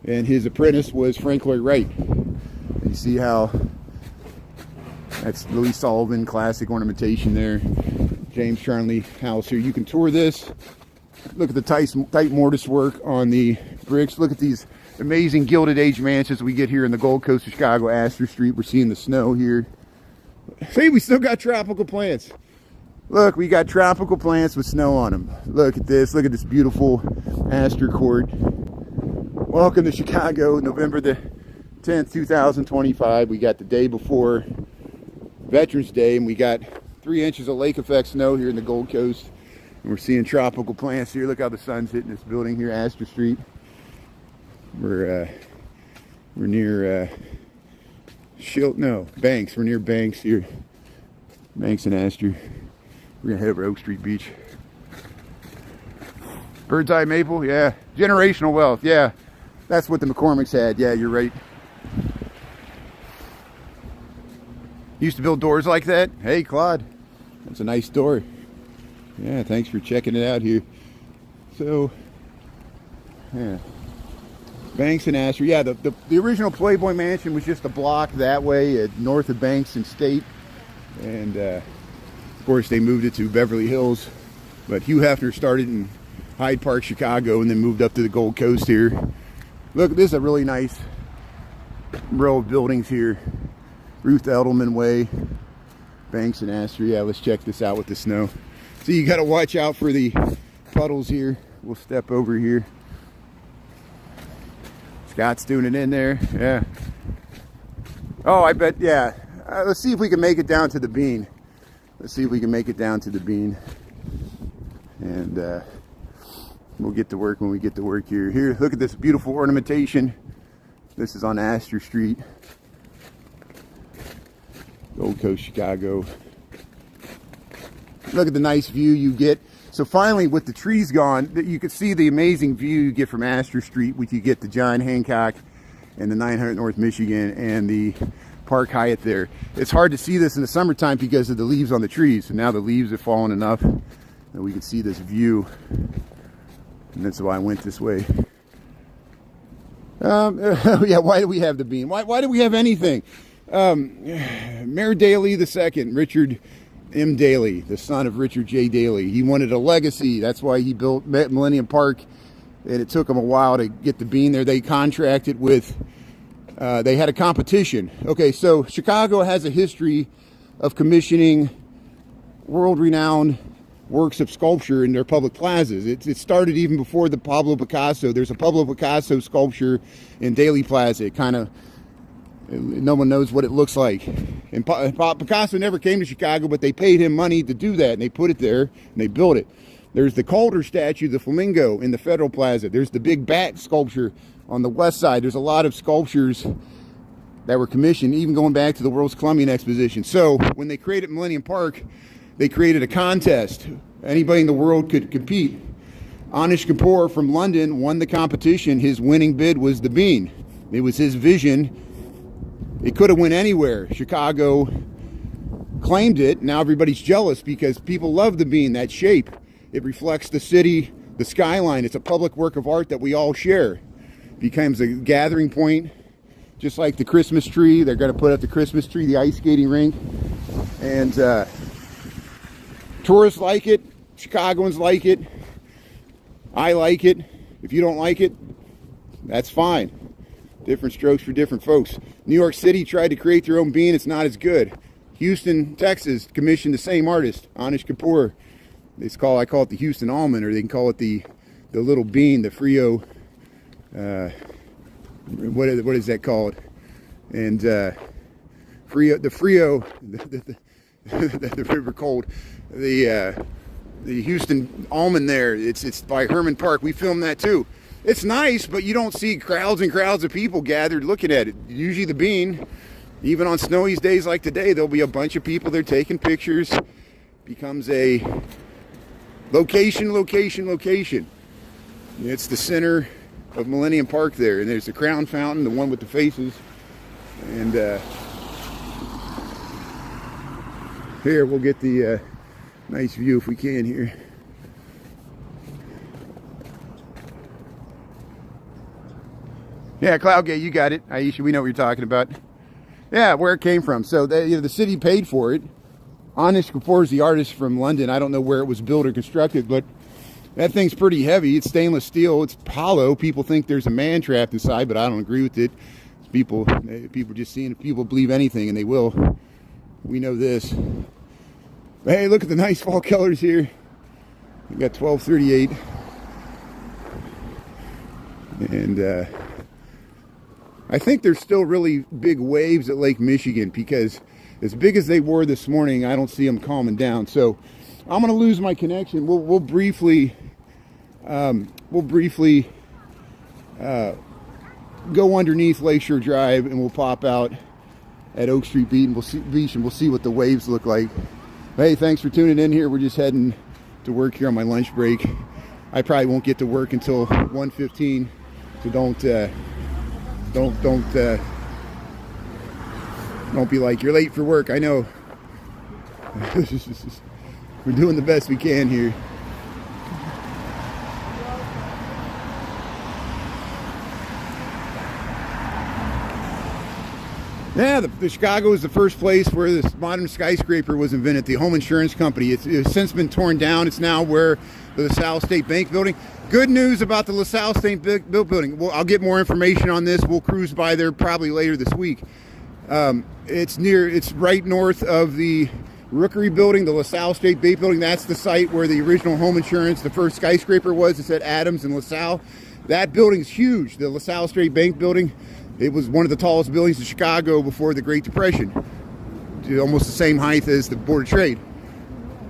and his apprentice was Frank Lloyd Wright. And you see how that's Louis Sullivan, classic ornamentation there. James Charlie house here. You can tour this. Look at the tight mortise work on the bricks. Look at these amazing Gilded Age mansions we get here in the Gold Coast of Chicago, Astor Street. We're seeing the snow here. See, we still got tropical plants. Look, we got tropical plants with snow on them. Look at this. Look at this beautiful Astor Court. Welcome to Chicago, November the 10th, 2025. We got the day before Veterans Day, and we got 3 inches of lake effect snow here in the Gold Coast. And we're seeing tropical plants here. Look how the sun's hitting this building here, Astor Street. We're near Banks. We're near Banks here. Banks and Astor. We're gonna head over Oak Street Beach. Bird's eye maple, yeah. Generational wealth, yeah. That's what the McCormicks had. Yeah, you're right. Used to build doors like that. Hey, Claude, that's a nice door. Yeah, thanks for checking it out here. So, yeah. Banks and Astor. Yeah, the original Playboy Mansion was just a block that way north of Banks and State. And, of course, they moved it to Beverly Hills. But Hugh Hefner started in Hyde Park, Chicago, and then moved up to the Gold Coast here. Look, this is a really nice row of buildings here. Ruth Edelman Way, Banks and Astor. Yeah, let's check this out with the snow. So you got to watch out for the puddles here. We'll step over here. Scott's doing it in there. Yeah. Oh, I bet. Yeah. Let's see if we can make it down to the bean. Let's see if we can make it down to the bean. And we'll get to work when we get to work here. Here, look at this beautiful ornamentation. This is on Astor Street. Gold Coast, Chicago. Look at the nice view you get. So finally, with the trees gone, you can see the amazing view you get from Astor Street, which you get the John Hancock and the 900 North Michigan and the Park Hyatt there. It's hard to see this in the summertime because of the leaves on the trees. And now the leaves have fallen enough that we can see this view. And that's why I went this way. Yeah, why do we have the bean? Why do we have anything? Mayor Daley II, Richard M. Daley, the son of Richard J. Daley. He wanted a legacy. That's why he built Millennium Park. And it took him a while to get the bean there. They contracted with, they had a competition. Okay, so Chicago has a history of commissioning world-renowned works of sculpture in their public plazas. It started even before the Pablo Picasso. There's a Pablo Picasso sculpture in Daley Plaza. It kind of, no one knows what it looks like. And Picasso never came to Chicago, but they paid him money to do that, and they put it there, and they built it. There's the Calder statue, the flamingo in the Federal Plaza. There's the big bat sculpture on the west side. There's a lot of sculptures that were commissioned, even going back to the World's Columbian Exposition. So when they created Millennium Park, they created a contest. Anybody in the world could compete. Anish Kapoor from London won the competition. His winning bid was the bean. It was his vision. It could have went anywhere. Chicago claimed it. Now everybody's jealous because people love the bean, that shape. It reflects the city, the skyline. It's a public work of art that we all share. It becomes a gathering point, just like the Christmas tree. They're going to put up the Christmas tree, the ice skating rink. And tourists like it. Chicagoans like it. I like it. If you don't like it, that's fine. Different strokes for different folks. New York City tried to create their own bean. It's not as good. Houston, Texas commissioned the same artist, Anish Kapoor. I call it the Houston almond, or they can call it the little bean, the Frio. What is that called? And Frio, the river cold, the Houston almond there. It's by Herman Park. We filmed that too. It's nice, but you don't see crowds and crowds of people gathered looking at it. Usually the bean, even on snowy days like today, there'll be a bunch of people there taking pictures. Becomes a location. It's the center of Millennium Park there, and there's the Crown Fountain, the one with the faces. And here we'll get the nice view if we can here. Yeah, Cloudgate, you got it. Aisha, we know what you're talking about. Yeah, where it came from. So the city paid for it. Anish Kapoor is the artist from London. I don't know where it was built or constructed, but that thing's pretty heavy. It's stainless steel. It's hollow. People think there's a man trapped inside, but I don't agree with it. People just seeing if people believe anything, and they will. We know this. But hey, look at the nice fall colors here. We got 1238. And I think there's still really big waves at Lake Michigan, because as big as they were this morning, I don't see them calming down. So I'm going to lose my connection. We'll briefly go underneath Lakeshore Drive, and we'll pop out at Oak Street Beach, and we'll see what the waves look like. Hey, thanks for tuning in here. We're just heading to work here on my lunch break. I probably won't get to work until 1:15, so don't be like, you're late for work. I know. We're doing the best we can here. Yeah, the Chicago is the first place where this modern skyscraper was invented, the home insurance company. It's since been torn down. It's now where the LaSalle State Bank building. Good news about the LaSalle State building. Well, I'll get more information on this. We'll cruise by there probably later this week. It's right north of the Rookery building, the LaSalle State Bank building. That's the site where the original home insurance, the first skyscraper was. It's at Adams and LaSalle. That building's huge, the LaSalle State Bank building. It was one of the tallest buildings in Chicago before the Great Depression. Almost the same height as the Board of Trade.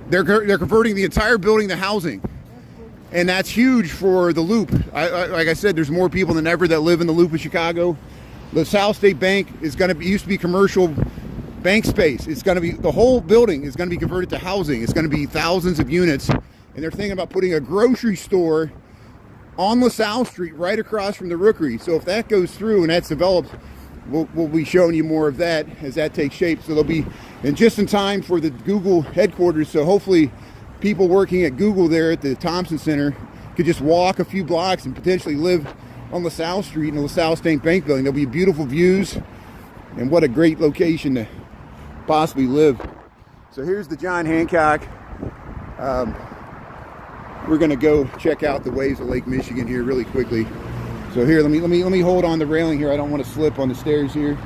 They're converting the entire building to housing. And that's huge for the Loop. Like I said, there's more people than ever that live in the Loop of Chicago. The LaSalle State Bank is used to be commercial bank space. It's going to be, the whole building is going to be converted to housing. It's going to be thousands of units. And they're thinking about putting a grocery store on LaSalle Street right across from the Rookery. So if that goes through and that's developed, we'll be showing you more of that as that takes shape. So they'll be just in time for the Google headquarters. So hopefully people working at Google there at the Thompson Center could just walk a few blocks and potentially live on LaSalle Street in the LaSalle State Bank building. There'll be beautiful views, and what a great location to possibly live. So here's the John Hancock. We're going to go check out the waves of Lake Michigan here really quickly. So here, let me hold on the railing here. I don't want to slip on the stairs here.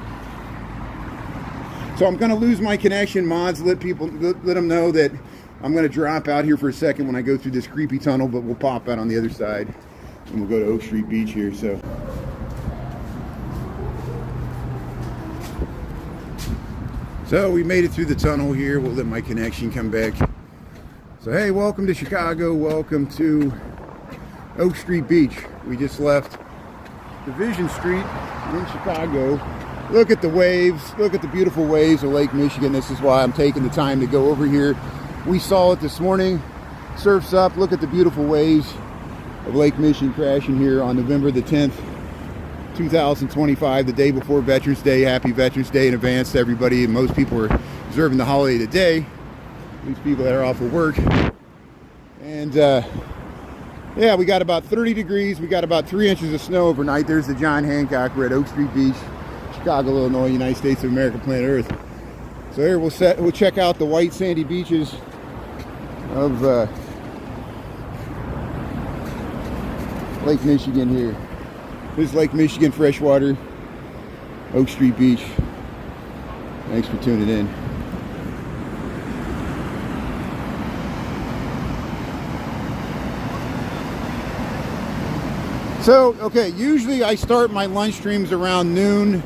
So I'm going to lose my connection. Mods, let them know that I'm going to drop out here for a second when I go through this creepy tunnel, but we'll pop out on the other side and we'll go to Oak Street Beach here. So we made it through the tunnel here. We'll let my connection come back. So hey, welcome to Chicago. Welcome to Oak Street Beach. We just left Division Street in Chicago. Look at the waves. Look at the beautiful waves of Lake Michigan. This is why I'm taking the time to go over here. We saw it this morning. Surf's up. Look at the beautiful waves of Lake Michigan crashing here on November the 10th, 2025, the day before Veterans Day. Happy Veterans Day in advance to everybody. And most people are observing the holiday today. These people that are off of work. And yeah, we got about 30 degrees. We got about 3 inches of snow overnight. There's the John Hancock. We're at Oak Street Beach, Chicago, Illinois, United States of America, planet Earth. So here we'll check out the white sandy beaches of Lake Michigan here. This is Lake Michigan freshwater, Oak Street Beach. Thanks for tuning in. So, okay, usually I start my lunch streams around noon,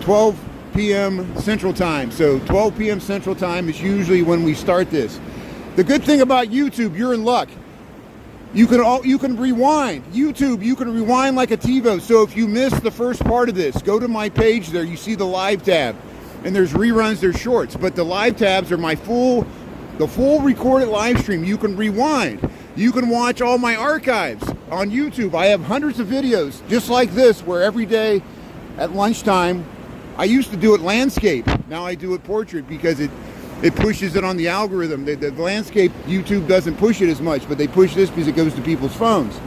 12 p.m. Central Time. So 12 p.m. Central Time is usually when we start this. The good thing about YouTube, you're in luck. You can rewind. YouTube, you can rewind like a TiVo. So if you missed the first part of this, go to my page there. You see the live tab. And there's reruns, there's shorts. But the live tabs are the full recorded live stream. You can rewind. You can watch all my archives on YouTube. I have hundreds of videos just like this where every day at lunchtime, I used to do it landscape. Now I do it portrait because it pushes it on the algorithm. The landscape, YouTube doesn't push it as much, but they push this because it goes to people's phones.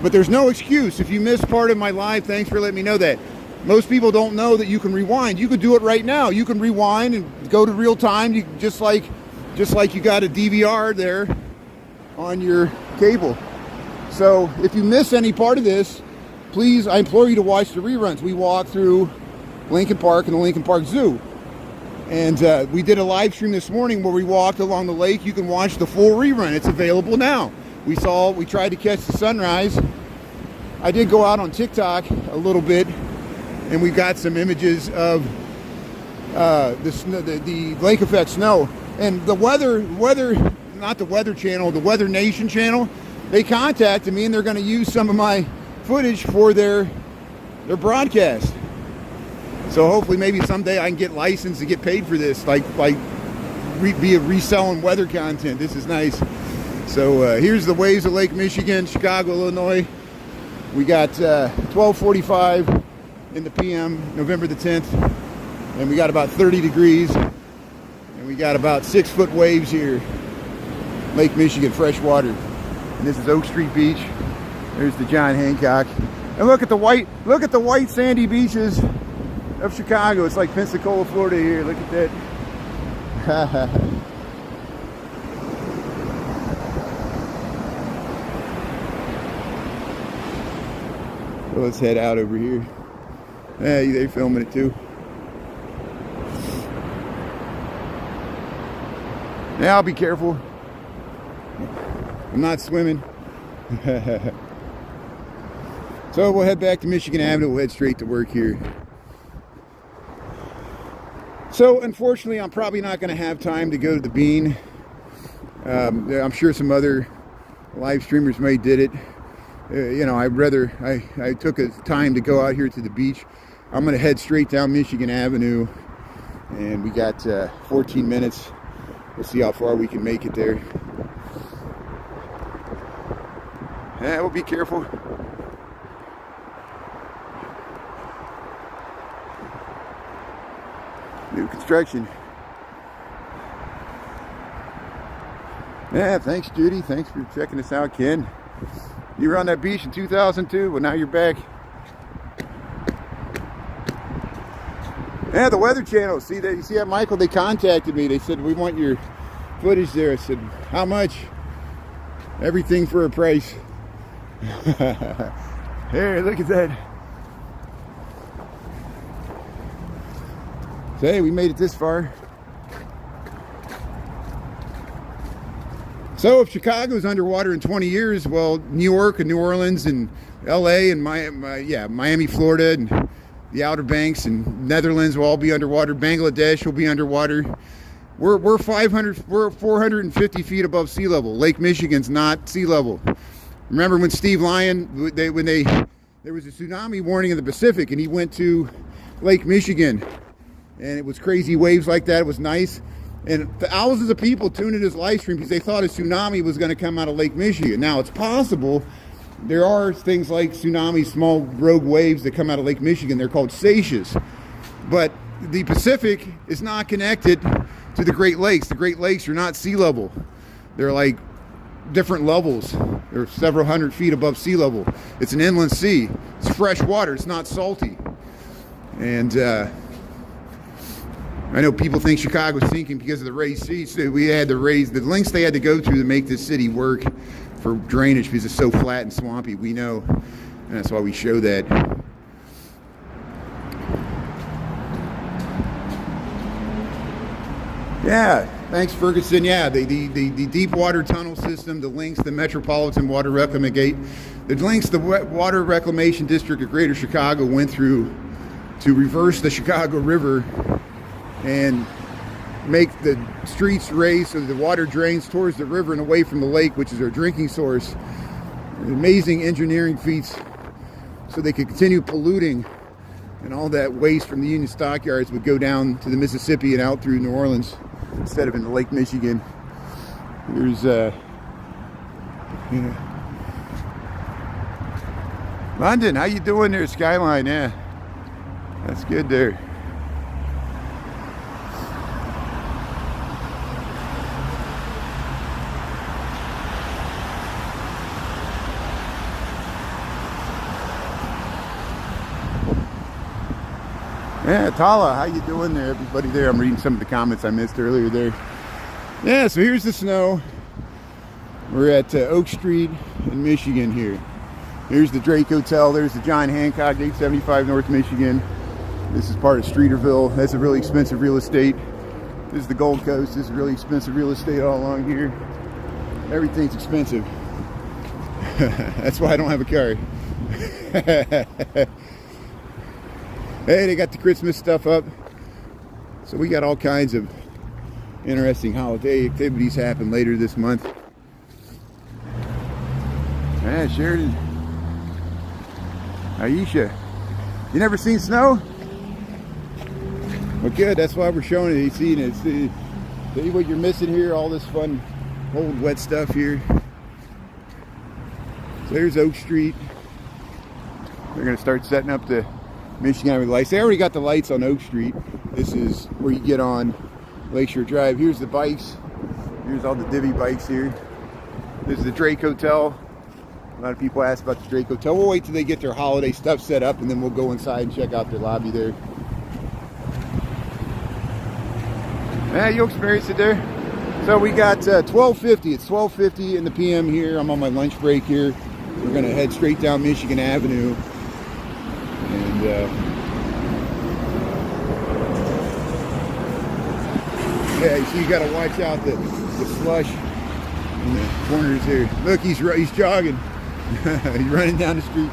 But there's no excuse. If you missed part of my live, thanks for letting me know that. Most people don't know that you can rewind. You can do it right now. You can rewind and go to real time. You just like you got a DVR there on your cable. So if you miss any part of this, please, I implore you to watch the reruns. We walked through Lincoln Park and the Lincoln Park Zoo. And we did a live stream this morning where we walked along the lake. You can watch the full rerun. It's available now. We tried to catch the sunrise. I did go out on TikTok a little bit, and we got some images of the lake effect snow. And the weather, not the Weather Channel, the Weather Nation channel, they contacted me and they're going to use some of my footage for their broadcast. So hopefully maybe someday I can get licensed to get paid for this, like be reselling weather content. This is nice. So here's the waves of Lake Michigan, Chicago, Illinois. We got 12:45 in the PM, November the 10th, and we got about 30 degrees, and we got about 6-foot waves here. Lake Michigan, freshwater. And this is Oak Street Beach. There's the John Hancock. And look at the white sandy beaches of Chicago. It's like Pensacola, Florida here. Look at that. So let's head out over here. Hey, they're filming it too. Yeah, I'll be careful. I'm not swimming. So we'll head back to Michigan Avenue. We'll head straight to work here. So unfortunately, I'm probably not going to have time to go to the Bean. I'm sure some other live streamers may did it. You know, I took a time to go out here to the beach. I'm going to head straight down Michigan Avenue, and we got 14 minutes. We'll see how far we can make it there. Yeah, we'll be careful. New construction. Yeah, thanks, Judy. Thanks for checking us out, Ken. You were on that beach in 2002, well, now you're back. Yeah, the Weather Channel. See that? You see that, Michael? They contacted me. They said, we want your footage there. I said, how much? Everything for a price. Here, look at that. So, hey, we made it this far. So if Chicago's underwater in 20 years, well, New York and New Orleans and LA and Miami, Florida, and the Outer Banks and Netherlands will all be underwater. Bangladesh will be underwater. We're 450 feet above sea level. Lake Michigan's not sea level. Remember when Steve Lyon, there was a tsunami warning in the Pacific, and he went to Lake Michigan, and it was crazy waves like that. It was nice, and thousands of people tuned in his live stream because they thought a tsunami was going to come out of Lake Michigan. Now it's possible. There are things like tsunamis, small rogue waves that come out of Lake Michigan. They're called seiches, but the Pacific is not connected to the Great Lakes. The Great Lakes are not sea level. They're like different levels. They're several hundred feet above sea level. It's an inland sea. It's fresh water. It's not salty. And I know people think Chicago's sinking because of the raised seas. So we had to raise the lengths they had to go to make this city work for drainage because it's so flat and swampy. We know, and that's why we show that. Yeah, thanks, Ferguson. Yeah, the deep water tunnel system, the links, the Metropolitan Water Reclamation, the links the Water Reclamation District of Greater Chicago went through to reverse the Chicago River and make the streets raise so the water drains towards the river and away from the lake, which is our drinking source. Amazing engineering feats so they could continue polluting, and all that waste from the Union Stockyards would go down to the Mississippi and out through New Orleans instead of in Lake Michigan. There's London, how you doing there? Skyline, yeah, that's good there. Yeah, Tala, how you doing there, everybody there? I'm reading some of the comments I missed earlier there. Yeah, so here's the snow. We're at Oak Street in Michigan here. Here's the Drake Hotel. There's the John Hancock, 875 North Michigan. This is part of Streeterville. That's a really expensive real estate. This is the Gold Coast. This is really expensive real estate all along here. Everything's expensive. That's why I don't have a car. Hey, they got the Christmas stuff up. So we got all kinds of interesting holiday activities happen later this month. Yeah, Sheridan. Aisha. You never seen snow? Well, good. That's why we're showing it. You see it. See what you're missing here. All this fun, old, wet stuff here. So there's Oak Street. They're going to start setting up the Michigan Avenue lights. They already got the lights on Oak Street. This is where you get on Lakeshore Drive. Here's the bikes. Here's all the divvy bikes here. This is the Drake Hotel. A lot of people ask about the Drake Hotel. We'll wait till they get their holiday stuff set up, and then we'll go inside and check out their lobby there. Yeah, you'll experience it there. So we got 12:50. It's 12:50 in the PM here. I'm on my lunch break here. We're going to head straight down Michigan Avenue. And yeah, you see, you got to watch out the slush in the corners here. Look, he's jogging. He's running down the street.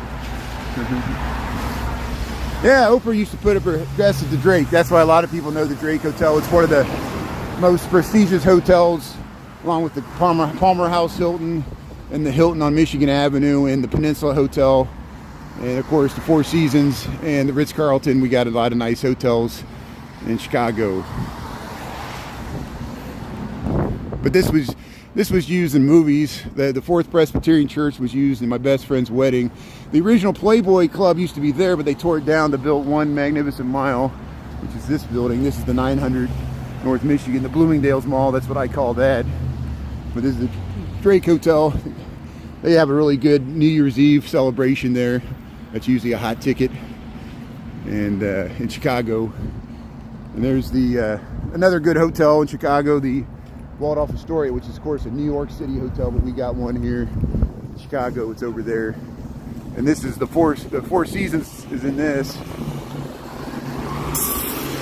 Yeah, Oprah used to put up her best at the Drake. That's why a lot of people know the Drake Hotel. It's one of the most prestigious hotels, along with the Palmer House Hilton and the Hilton on Michigan Avenue and the Peninsula Hotel. And of course the Four Seasons and the Ritz-Carlton. We got a lot of nice hotels in Chicago. But this was used in movies. The Fourth Presbyterian Church was used in my best friend's wedding. The original Playboy Club used to be there, but they tore it down to build one magnificent mile, which is this building. This is the 900 North Michigan, the Bloomingdale's Mall. That's what I call that. But this is the Drake Hotel. They have a really good New Year's Eve celebration there. That's usually a hot ticket, and in Chicago. And there's the another good hotel in Chicago, the Waldorf Astoria, which is of course a New York City hotel, but we got one here in Chicago. It's over there. And this is the Four Seasons is in this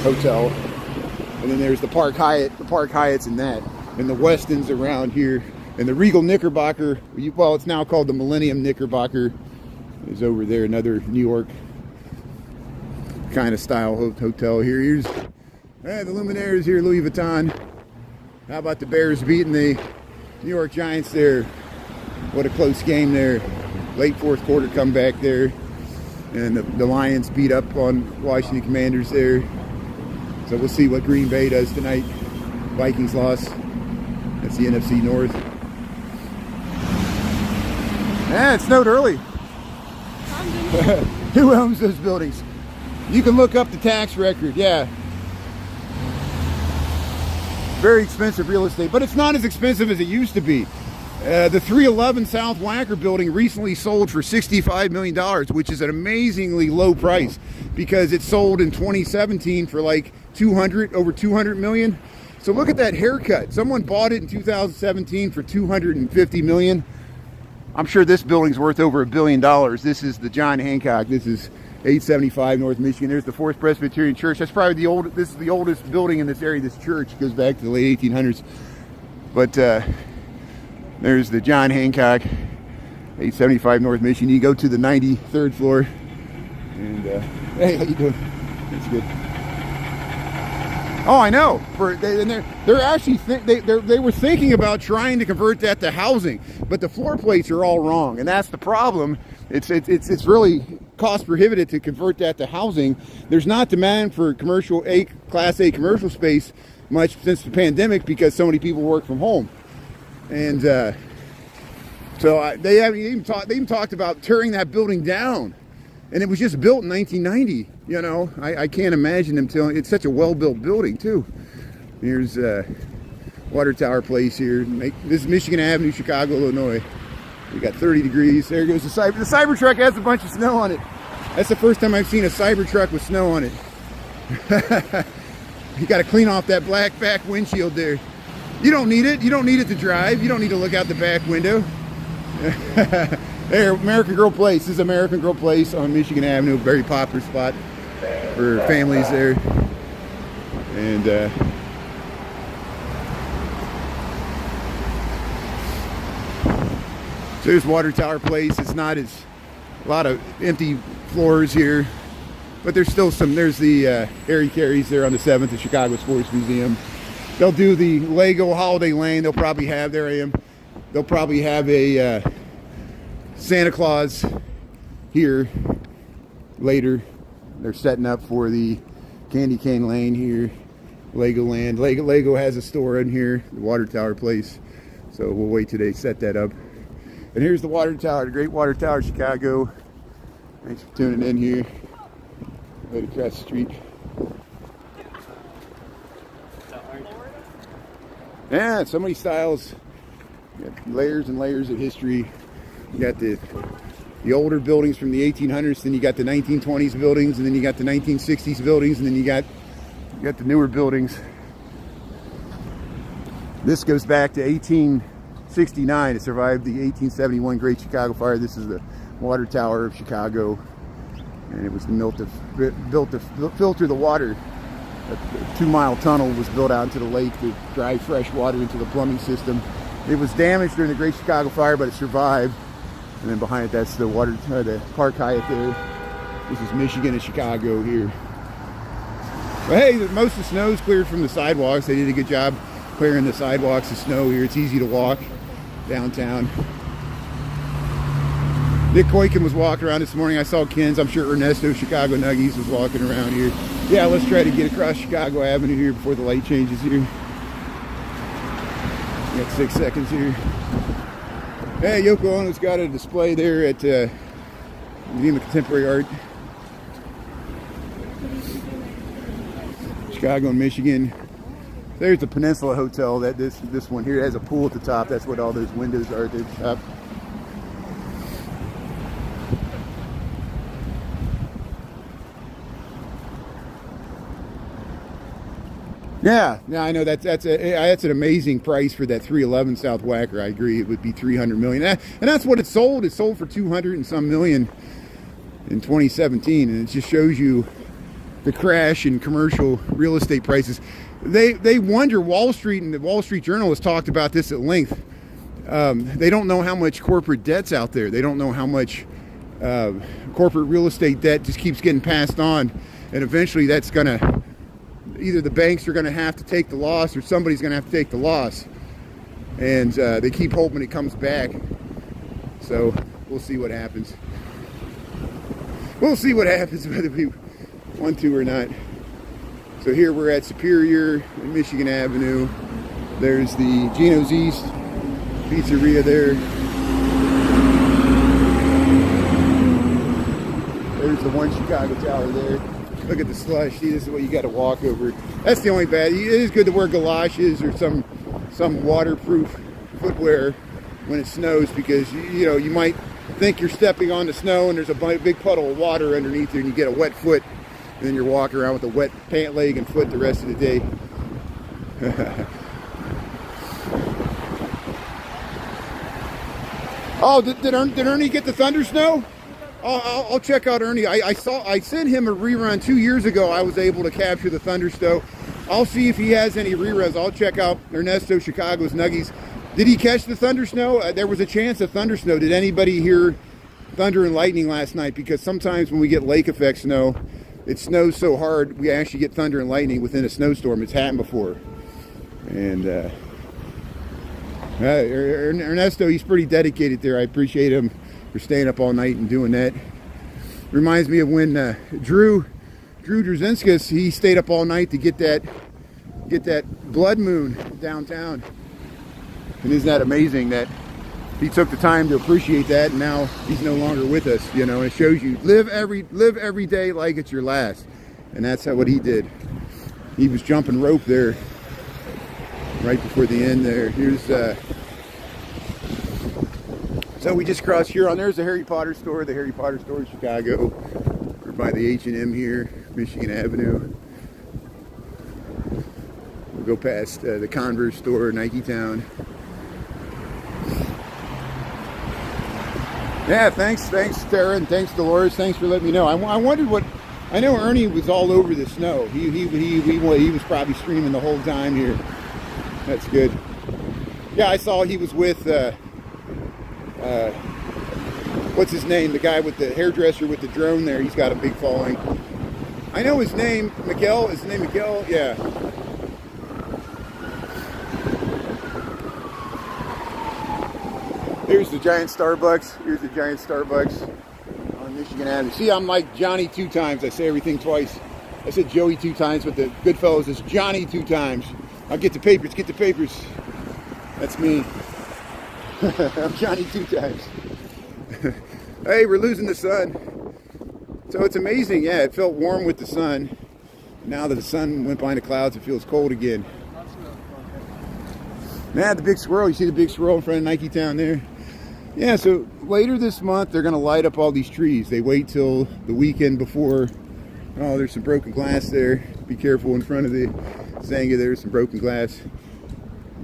hotel. And then there's the Park Hyatt. The Park Hyatt's in that. And the Westin's around here. And the Regal Knickerbocker, well, it's now called the Millennium Knickerbocker, is over there. Another New York kind of style hotel here. Here's the Luminaires here, Louis Vuitton. How about the Bears beating the New York Giants there? What a close game there. Late fourth quarter comeback there. And the Lions beat up on Washington Commanders there. So we'll see what Green Bay does tonight. Vikings lost. That's the NFC North. Yeah, it snowed early. Who owns those buildings? You can look up the tax record, yeah. Very expensive real estate, but it's not as expensive as it used to be. The 311 South Wacker building recently sold for $65 million, which is an amazingly low price because it sold in 2017 for like over 200 million. So look at that haircut. Someone bought it in 2017 for 250 million. I'm sure this building's worth over $1 billion. This is the John Hancock. This is 875 North Michigan. There's the Fourth Presbyterian Church. That's probably this is the oldest building in this area. This church goes back to the late 1800s. But there's the John Hancock, 875 North Michigan. You go to the 93rd floor. And hey, how you doing? That's good. Oh, I know. They're actually they were thinking about trying to convert that to housing, but the floor plates are all wrong, and that's the problem. It's really cost prohibitive to convert that to housing. There's not demand for Class A commercial space much since the pandemic because so many people work from home, and so they even talked about tearing that building down. And it was just built in 1990, you know. I can't imagine them telling. It's such a well-built building, too. Here's Water Tower Place here. This is Michigan Avenue, Chicago, Illinois. We got 30 degrees. There goes the Cybertruck has a bunch of snow on it. That's the first time I've seen a Cybertruck with snow on it. You got to clean off that black back windshield there. You don't need it. You don't need it to drive. You don't need to look out the back window. There, American Girl Place. This is American Girl Place on Michigan Avenue, a very popular spot for families there. And so there's Water Tower Place. It's not as a lot of empty floors here, but there's still some. There's the Harry Carey's there on the 7th, the Chicago Sports Museum. They'll do the Lego Holiday Lane. They'll probably have, there I am. They'll probably have a Santa Claus here later. They're setting up for the Candy Cane Lane here, Legoland. Lego has a store in here, the Water Tower Place. So we'll wait till they set that up. And here's the Water Tower, the Great Water Tower, Chicago. Thanks for tuning in here. Right across the street. Yeah, so many styles. You got layers and layers of history. You got the older buildings from the 1800s, then you got the 1920s buildings, and then you got the 1960s buildings, and then you got the newer buildings. This goes back to 1869. It survived the 1871 Great Chicago Fire. This is the Water Tower of Chicago, and it was built to filter the water. A 2-mile tunnel was built out into the lake to drive fresh water into the plumbing system. It was damaged during the Great Chicago Fire, but it survived. And then behind it, that's the the Park Hyatt there. This is Michigan and Chicago here. But hey, most of the snow is cleared from the sidewalks. They did a good job clearing the sidewalks of snow here. It's easy to walk downtown. Nick Koiken was walking around this morning. I saw Ken's. I'm sure Ernesto, Chicago Nuggies, was walking around here. Yeah, let's try to get across Chicago Avenue here before the light changes here. We got 6 seconds here. Hey, Yoko Ono's got a display there at Museum of Contemporary Art. Chicago and Michigan. There's the Peninsula Hotel. That this one here has a pool at the top. That's what all those windows are at the top. Yeah, I know that's an amazing price for that 311 South Wacker. I agree, it would be $300 million, and that's what it sold. It sold for 200 and some million in 2017, and it just shows you the crash in commercial real estate prices. They wonder. Wall Street and the Wall Street Journal has talked about this at length. They don't know how much corporate debt's out there. They don't know how much corporate real estate debt just keeps getting passed on, and eventually that's gonna. either the banks are going to have to take the loss or somebody's going to have to take the loss. And they keep hoping it comes back. So we'll see what happens. We'll see what happens whether we want to or not. So here we're at Superior and Michigan Avenue. There's the Gino's East Pizzeria there. There's the One Chicago Tower there. Look at the slush. See, this is what you got to walk over. That's the only bad. It is good to wear galoshes or some waterproof footwear when it snows, because you might think you're stepping on the snow and there's a big puddle of water underneath you and you get a wet foot, and then you're walking around with a wet pant leg and foot the rest of the day. Oh, did Ernie get the thunder snow? I'll check out Ernie. I sent him a rerun 2 years ago. I was able to capture the thunder snow. I'll see if he has any reruns. I'll check out Ernesto Chicago's Nuggies. Did he catch the thunder snow? There was a chance of thunder snow. Did anybody hear thunder and lightning last night? Because sometimes when we get lake effect snow, it snows so hard we actually get thunder and lightning within a snowstorm. It's happened before. And Ernesto, he's pretty dedicated there. I appreciate him for staying up all night and doing that. Reminds me of when Drew Drzezinskis, he stayed up all night to get that blood moon downtown. And isn't that amazing that he took the time to appreciate that, and now he's no longer with us? It shows you live every day like it's your last. And that's what he did. He was jumping rope there right before the end there. Here's so we just crossed Huron. There's the Harry Potter store in Chicago. We're by the H&M here, Michigan Avenue. We'll go past the Converse store, Nike Town. Yeah, thanks Tara, and thanks Dolores. Thanks for letting me know. I wondered what. I know Ernie was all over the snow. He was probably streaming the whole time here. That's good. Yeah, I saw he was with what's his name? The guy with the hairdresser with the drone there. He's got a big following. I know his name, Miguel. Is his name Miguel? Yeah. Here's the giant Starbucks. Here's the giant Starbucks on Michigan Avenue. See, I'm like Johnny 2 times. I say everything twice. I said Joey 2 times, but the Goodfellas is Johnny 2 times. I'll get the papers. Get the papers. That's me. I'm Johnny 2 times. Hey, we're losing the sun. So it's amazing. Yeah, it felt warm with the sun. Now that the sun went behind the clouds, it feels cold again. Man, the big swirl. You see the big swirl in front of Nike Town there? Yeah, so later this month, they're going to light up all these trees. They wait till the weekend before. Oh, there's some broken glass there. Be careful in front of the Zanga. There's some broken glass.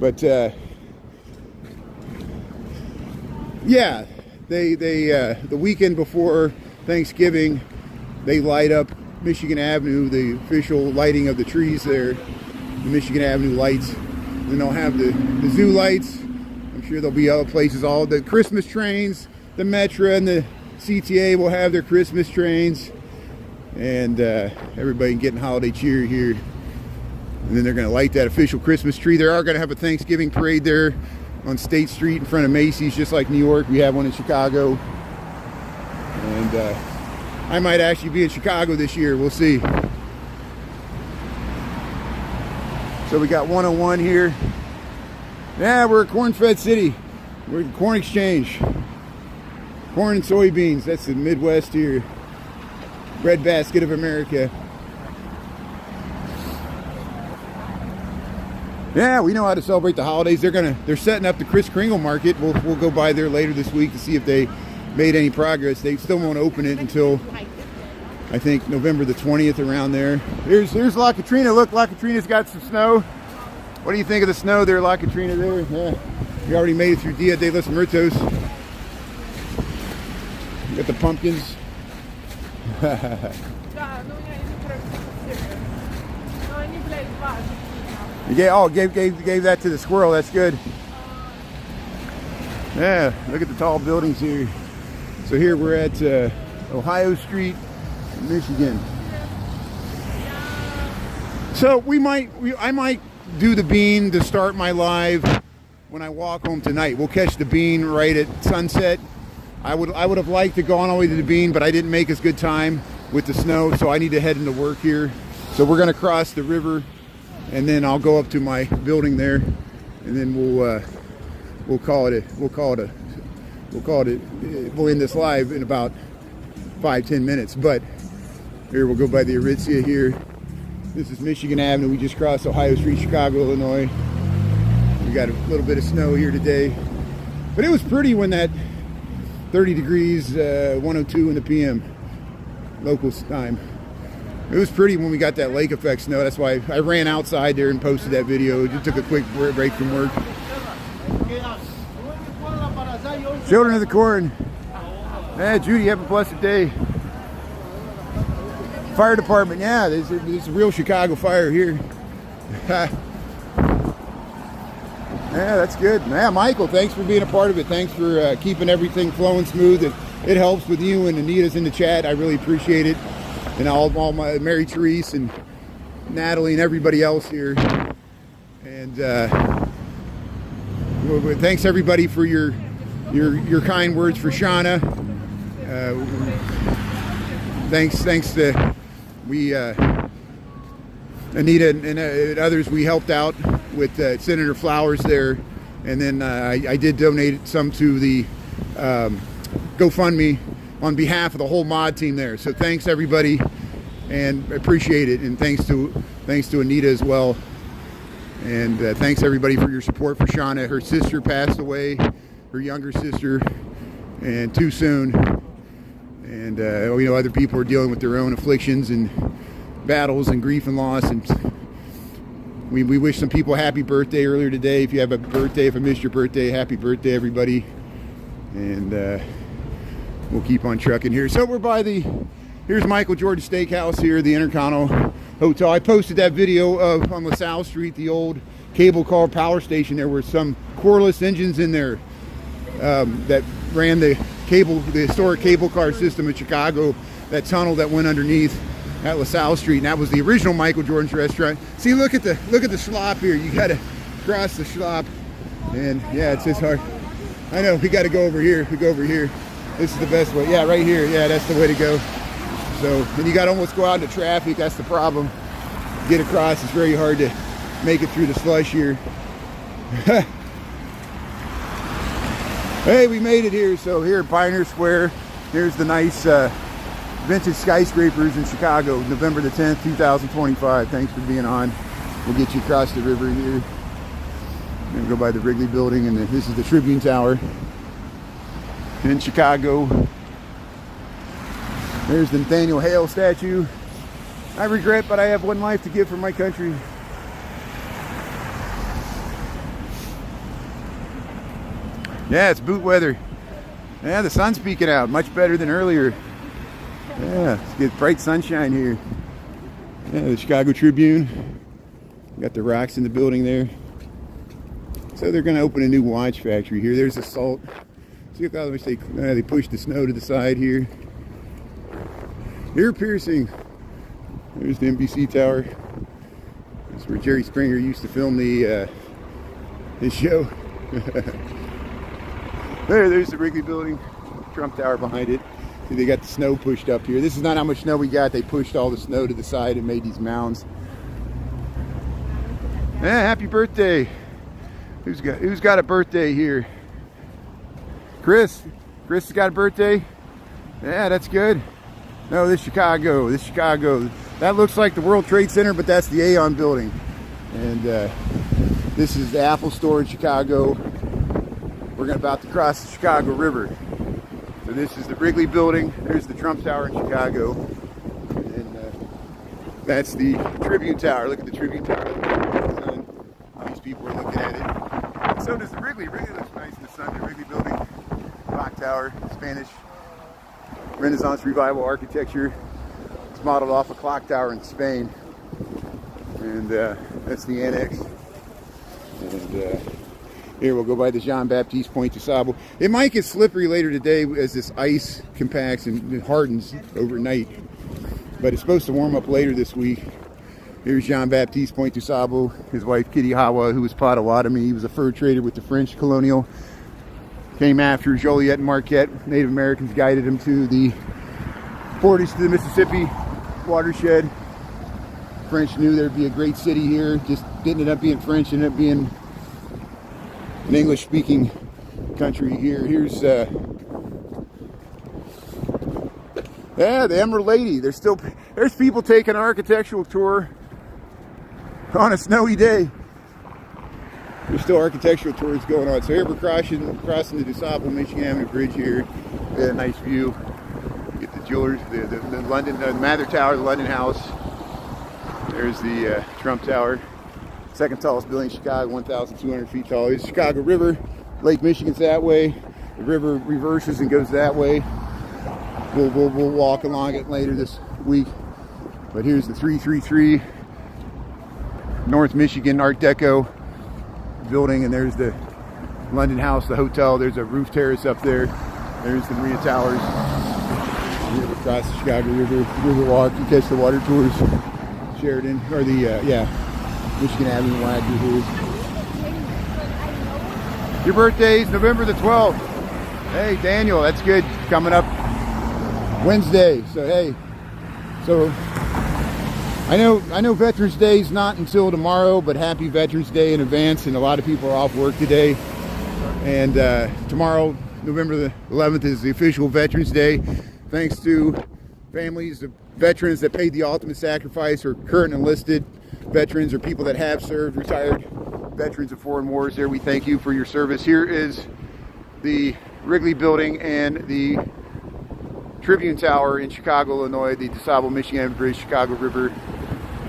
But, yeah, the weekend before Thanksgiving, they light up Michigan Avenue, the official lighting of the trees there, the Michigan Avenue lights. Then they'll have the zoo lights. I'm sure there'll be other places. All the Christmas trains, the Metra and the CTA will have their Christmas trains. And everybody getting holiday cheer here. And then they're going to light that official Christmas tree. They are going to have a Thanksgiving parade there on State Street in front of Macy's, just like New York. We have one in Chicago. And I might actually be in Chicago this year. We'll see. So we got 101 here. Yeah, we're a corn-fed city. We're in corn exchange. Corn and soybeans. That's the Midwest here. Breadbasket of America. Yeah, we know how to celebrate the holidays. They're setting up the Kris Kringle market. We'll go by there later this week to see if they made any progress. They still won't open it until I think November the 20th, around there. Here's La Katrina. Look, La Katrina's got some snow. What do you think of the snow there, La Katrina there? Yeah, we already made it through Dia de los Muertos. Got the pumpkins. Gave that to the squirrel. That's good. Yeah, look at the tall buildings here. So here we're at Ohio Street, Michigan. So I might do the bean to start my live when I walk home tonight. We'll catch the bean right at sunset. I would have liked to go on all the way to the bean, but I didn't make as good time with the snow, so I need to head into work here. So we're gonna cross the river, and then I'll go up to my building there, and then we'll end this live in about 5-10 minutes. But here we'll go by the Aritzia here. This is Michigan Avenue. We just crossed Ohio Street, Chicago, Illinois. We got a little bit of snow here today, but it was pretty when that 30 degrees, 102 in the PM local time. It was pretty when we got that lake effect snow. That's why I ran outside there and posted that video. Just took a quick break from work. Children of the Corn. Judy, have a blessed day. Fire department, yeah, there's a real Chicago fire here. Yeah, that's good. Yeah, Michael, thanks for being a part of it. Thanks for keeping everything flowing smooth. It helps with you and Anita's in the chat. I really appreciate it. And all my Mary Therese and Natalie and everybody else here. And thanks everybody for your kind words for Shauna. Thanks to Anita and others. We helped out with Senator Flowers there, and then I did donate some to the GoFundMe on behalf of the whole mod team there. So thanks everybody, and appreciate it. And thanks to Anita as well. And thanks everybody for your support for Shauna. Her sister passed away, her younger sister, and too soon. And other people are dealing with their own afflictions and battles and grief and loss. And we wish some people happy birthday earlier today. If you have a birthday, if I missed your birthday, happy birthday everybody. And we'll keep on trucking here. So we're by here's Michael Jordan Steakhouse here, the Intercontinental Hotel. I posted that video of on LaSalle Street, the old cable car power station. There were some Corliss engines in there that ran the historic cable car system in Chicago, that tunnel that went underneath at LaSalle Street, and that was the original Michael Jordan's restaurant. See, look at the schlop here. You got to cross the schlop, and yeah, it's just hard. I know, we got to go over here. We go over here. This is the best way. Yeah, right here. Yeah, that's the way to go. So, and you got to almost go out into traffic. That's the problem. Get across. It's very hard to make it through the slush here. Hey, we made it here. So here at Pioneer Square, here's the nice vintage skyscrapers in Chicago, November the 10th, 2025. Thanks for being on. We'll get you across the river here. We're gonna go by the Wrigley Building, and this is the Tribune Tower in Chicago. There's the Nathaniel Hale statue. I regret, but I have one life to give for my country. Yeah, it's boot weather. Yeah, the sun's peeking out, much better than earlier. Yeah, it's good bright sunshine here. Yeah, the Chicago Tribune. Got the rocks in the building there. So they're going to open a new watch factory here. There's the salt. See how much they pushed the snow to the side here. Ear piercing. There's the NBC Tower. That's where Jerry Springer used to film his show. There's the Wrigley Building, Trump Tower behind it. See, they got the snow pushed up here. This is not how much snow we got. They pushed all the snow to the side and made these mounds. Yeah, happy birthday. Who's got a birthday here? Chris has got a birthday? Yeah, that's good. No, this Chicago. That looks like the World Trade Center, but that's the Aon building. And this is the Apple store in Chicago. We're about to cross the Chicago River. So this is the Wrigley Building. There's the Trump Tower in Chicago. And that's the Tribune Tower. Look at the Tribune Tower. All these people are looking at it. And so does the Wrigley. Wrigley looks nice in the sun. The Wrigley Building, clock tower, Spanish Renaissance Revival architecture. It's modeled off a clock tower in Spain. And that's the annex. And here we'll go by the Jean-Baptiste Point de Sable. It might get slippery later today as this ice compacts and hardens overnight. But it's supposed to warm up later this week. Here's Jean-Baptiste Point du Sable, his wife Kitty Hawa, who was Potawatomi. He was a fur trader with the French colonial. Came after Joliet and Marquette. Native Americans guided him to the portage to the Mississippi watershed. French knew there'd be a great city here. Just didn't end up being French, ended up being an English-speaking country here. Here's yeah, the Emerald Lady. There's people taking an architectural tour on a snowy day. There's still architectural tours going on. So here we're crossing the DuSable Michigan Avenue Bridge here. Got a nice view. Get the jewelers, the London, the Mather Tower, the London House. There's the Trump Tower. Second tallest building in Chicago, 1,200 feet tall. Here's the Chicago River. Lake Michigan's that way. The river reverses and goes that way. We'll walk along it later this week. But here's the 333 North Michigan Art Deco building, and there's the London House, the hotel. There's a roof terrace up there. There's the Marina Towers. We're across the Chicago River walk. You catch the water tours. Sheridan, or the Michigan Avenue Wacker here. Your birthday's November the 12th. Hey, Daniel, that's good. Coming up Wednesday. So hey, I know Veterans Day is not until tomorrow, but happy Veterans Day in advance. And a lot of people are off work today. And tomorrow, November the 11th, is the official Veterans Day. Thanks to families of veterans that paid the ultimate sacrifice, or current enlisted veterans, or people that have served, retired veterans of foreign wars. There, we thank you for your service. Here is the Wrigley Building and the Tribune Tower in Chicago, Illinois, the DuSable Michigan Avenue Bridge, Chicago River.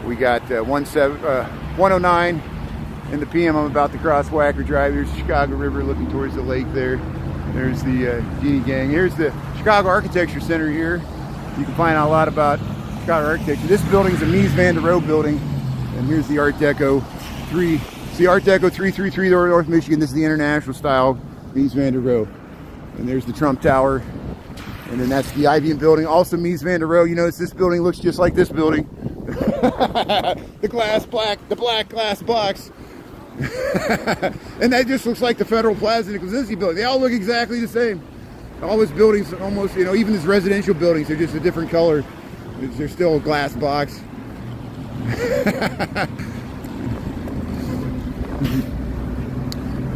We got 109 in the PM. I'm about to cross Wacker Drive. Here's the Chicago River looking towards the lake there. There's the Genie Gang. Here's the Chicago Architecture Center here. You can find out a lot about Chicago architecture. This building is a Mies van der Rohe building. And here's the Art Deco 3. It's the Art Deco 333 North Michigan. This is the international style Mies van der Rohe. And there's the Trump Tower. And then that's the IBM building, also Mies van der Rohe. You notice this building looks just like this building. The black glass box. And that just looks like the Federal Plaza and Kozinski building. They all look exactly the same. All those buildings, almost, even these residential buildings, they're just a different color. They're still a glass box.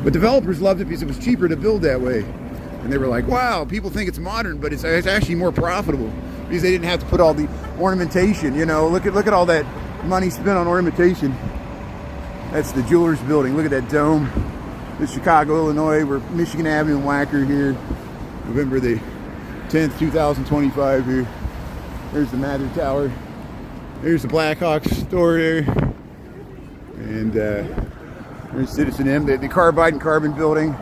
But developers loved it because it was cheaper to build that way. And they were like, wow, people think it's modern, but it's actually more profitable because they didn't have to put all the ornamentation. Look at all that money spent on ornamentation. That's the Jewelers Building. Look at that dome. This is Chicago, Illinois. We're Michigan Avenue and Wacker here. November the 10th, 2025 here. There's the Mather Tower. There's the Blackhawks store there. And there's Citizen M, the Carbide and Carbon building.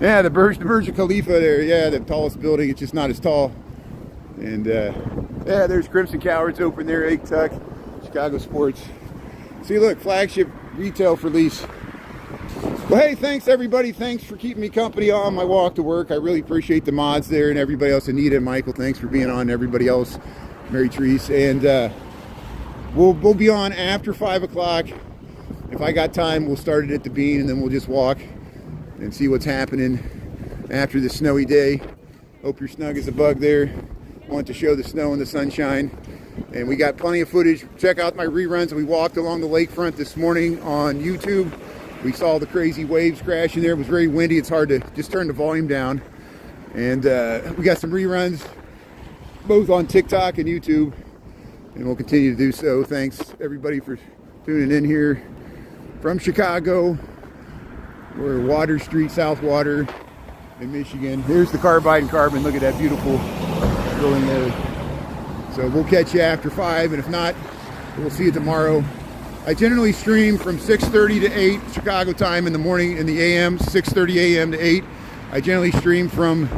Yeah, the Burj Khalifa there. Yeah, the tallest building. It's just not as tall. And yeah, there's Crimson Cowards open there, Egg Tuck, Chicago Sports. See, look, flagship retail for lease. Well, hey, thanks everybody. Thanks for keeping me company on my walk to work. I really appreciate the mods there and everybody else. Anita and Michael, thanks for being on. Everybody else, Mary Therese. And we'll be on after 5 o'clock. If I got time, we'll start it at the Bean, and then we'll just walk and see what's happening after this snowy day. Hope you're snug as a bug there. Want to show the snow and the sunshine. And we got plenty of footage. Check out my reruns. We walked along the lakefront this morning on YouTube. We saw the crazy waves crashing there. It was very windy. It's hard to just turn the volume down. And we got some reruns both on TikTok and YouTube. And we'll continue to do so. Thanks everybody for tuning in here from Chicago. We're Water Street, South Water in Michigan. Here's the Carbide and Carbon. Look at that beautiful building there. So we'll catch you after 5, and if not, we'll see you tomorrow. I generally stream from 6:30 to 8 Chicago time in the morning, in the AM, 6:30 a.m. to 8. I generally stream from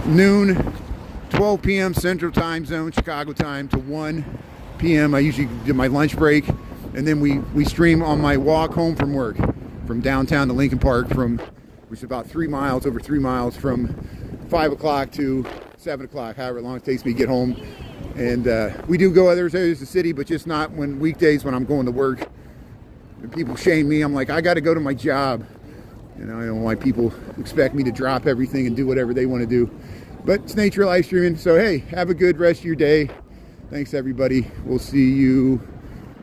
noon, 12 p.m. Central Time Zone, Chicago time, to 1 p.m. I usually do my lunch break, and then we stream on my walk home from work, from downtown to Lincoln Park, which is about 3 miles, over 3 miles, from 5 o'clock to 7 o'clock, however long it takes me to get home. And we do go other areas of the city, but just not when weekdays when I'm going to work. And people shame me. I'm like, I got to go to my job. You know, I don't know why people expect me to drop everything and do whatever they want to do. But it's nature live streaming. So, hey, have a good rest of your day. Thanks, everybody. We'll see you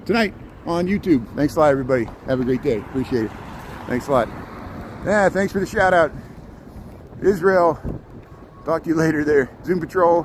tonight on YouTube. Thanks a lot, everybody. Have a great day. Appreciate it. Thanks a lot. Yeah, thanks for the shout out. Israel. Talk to you later there. Zoom Patrol.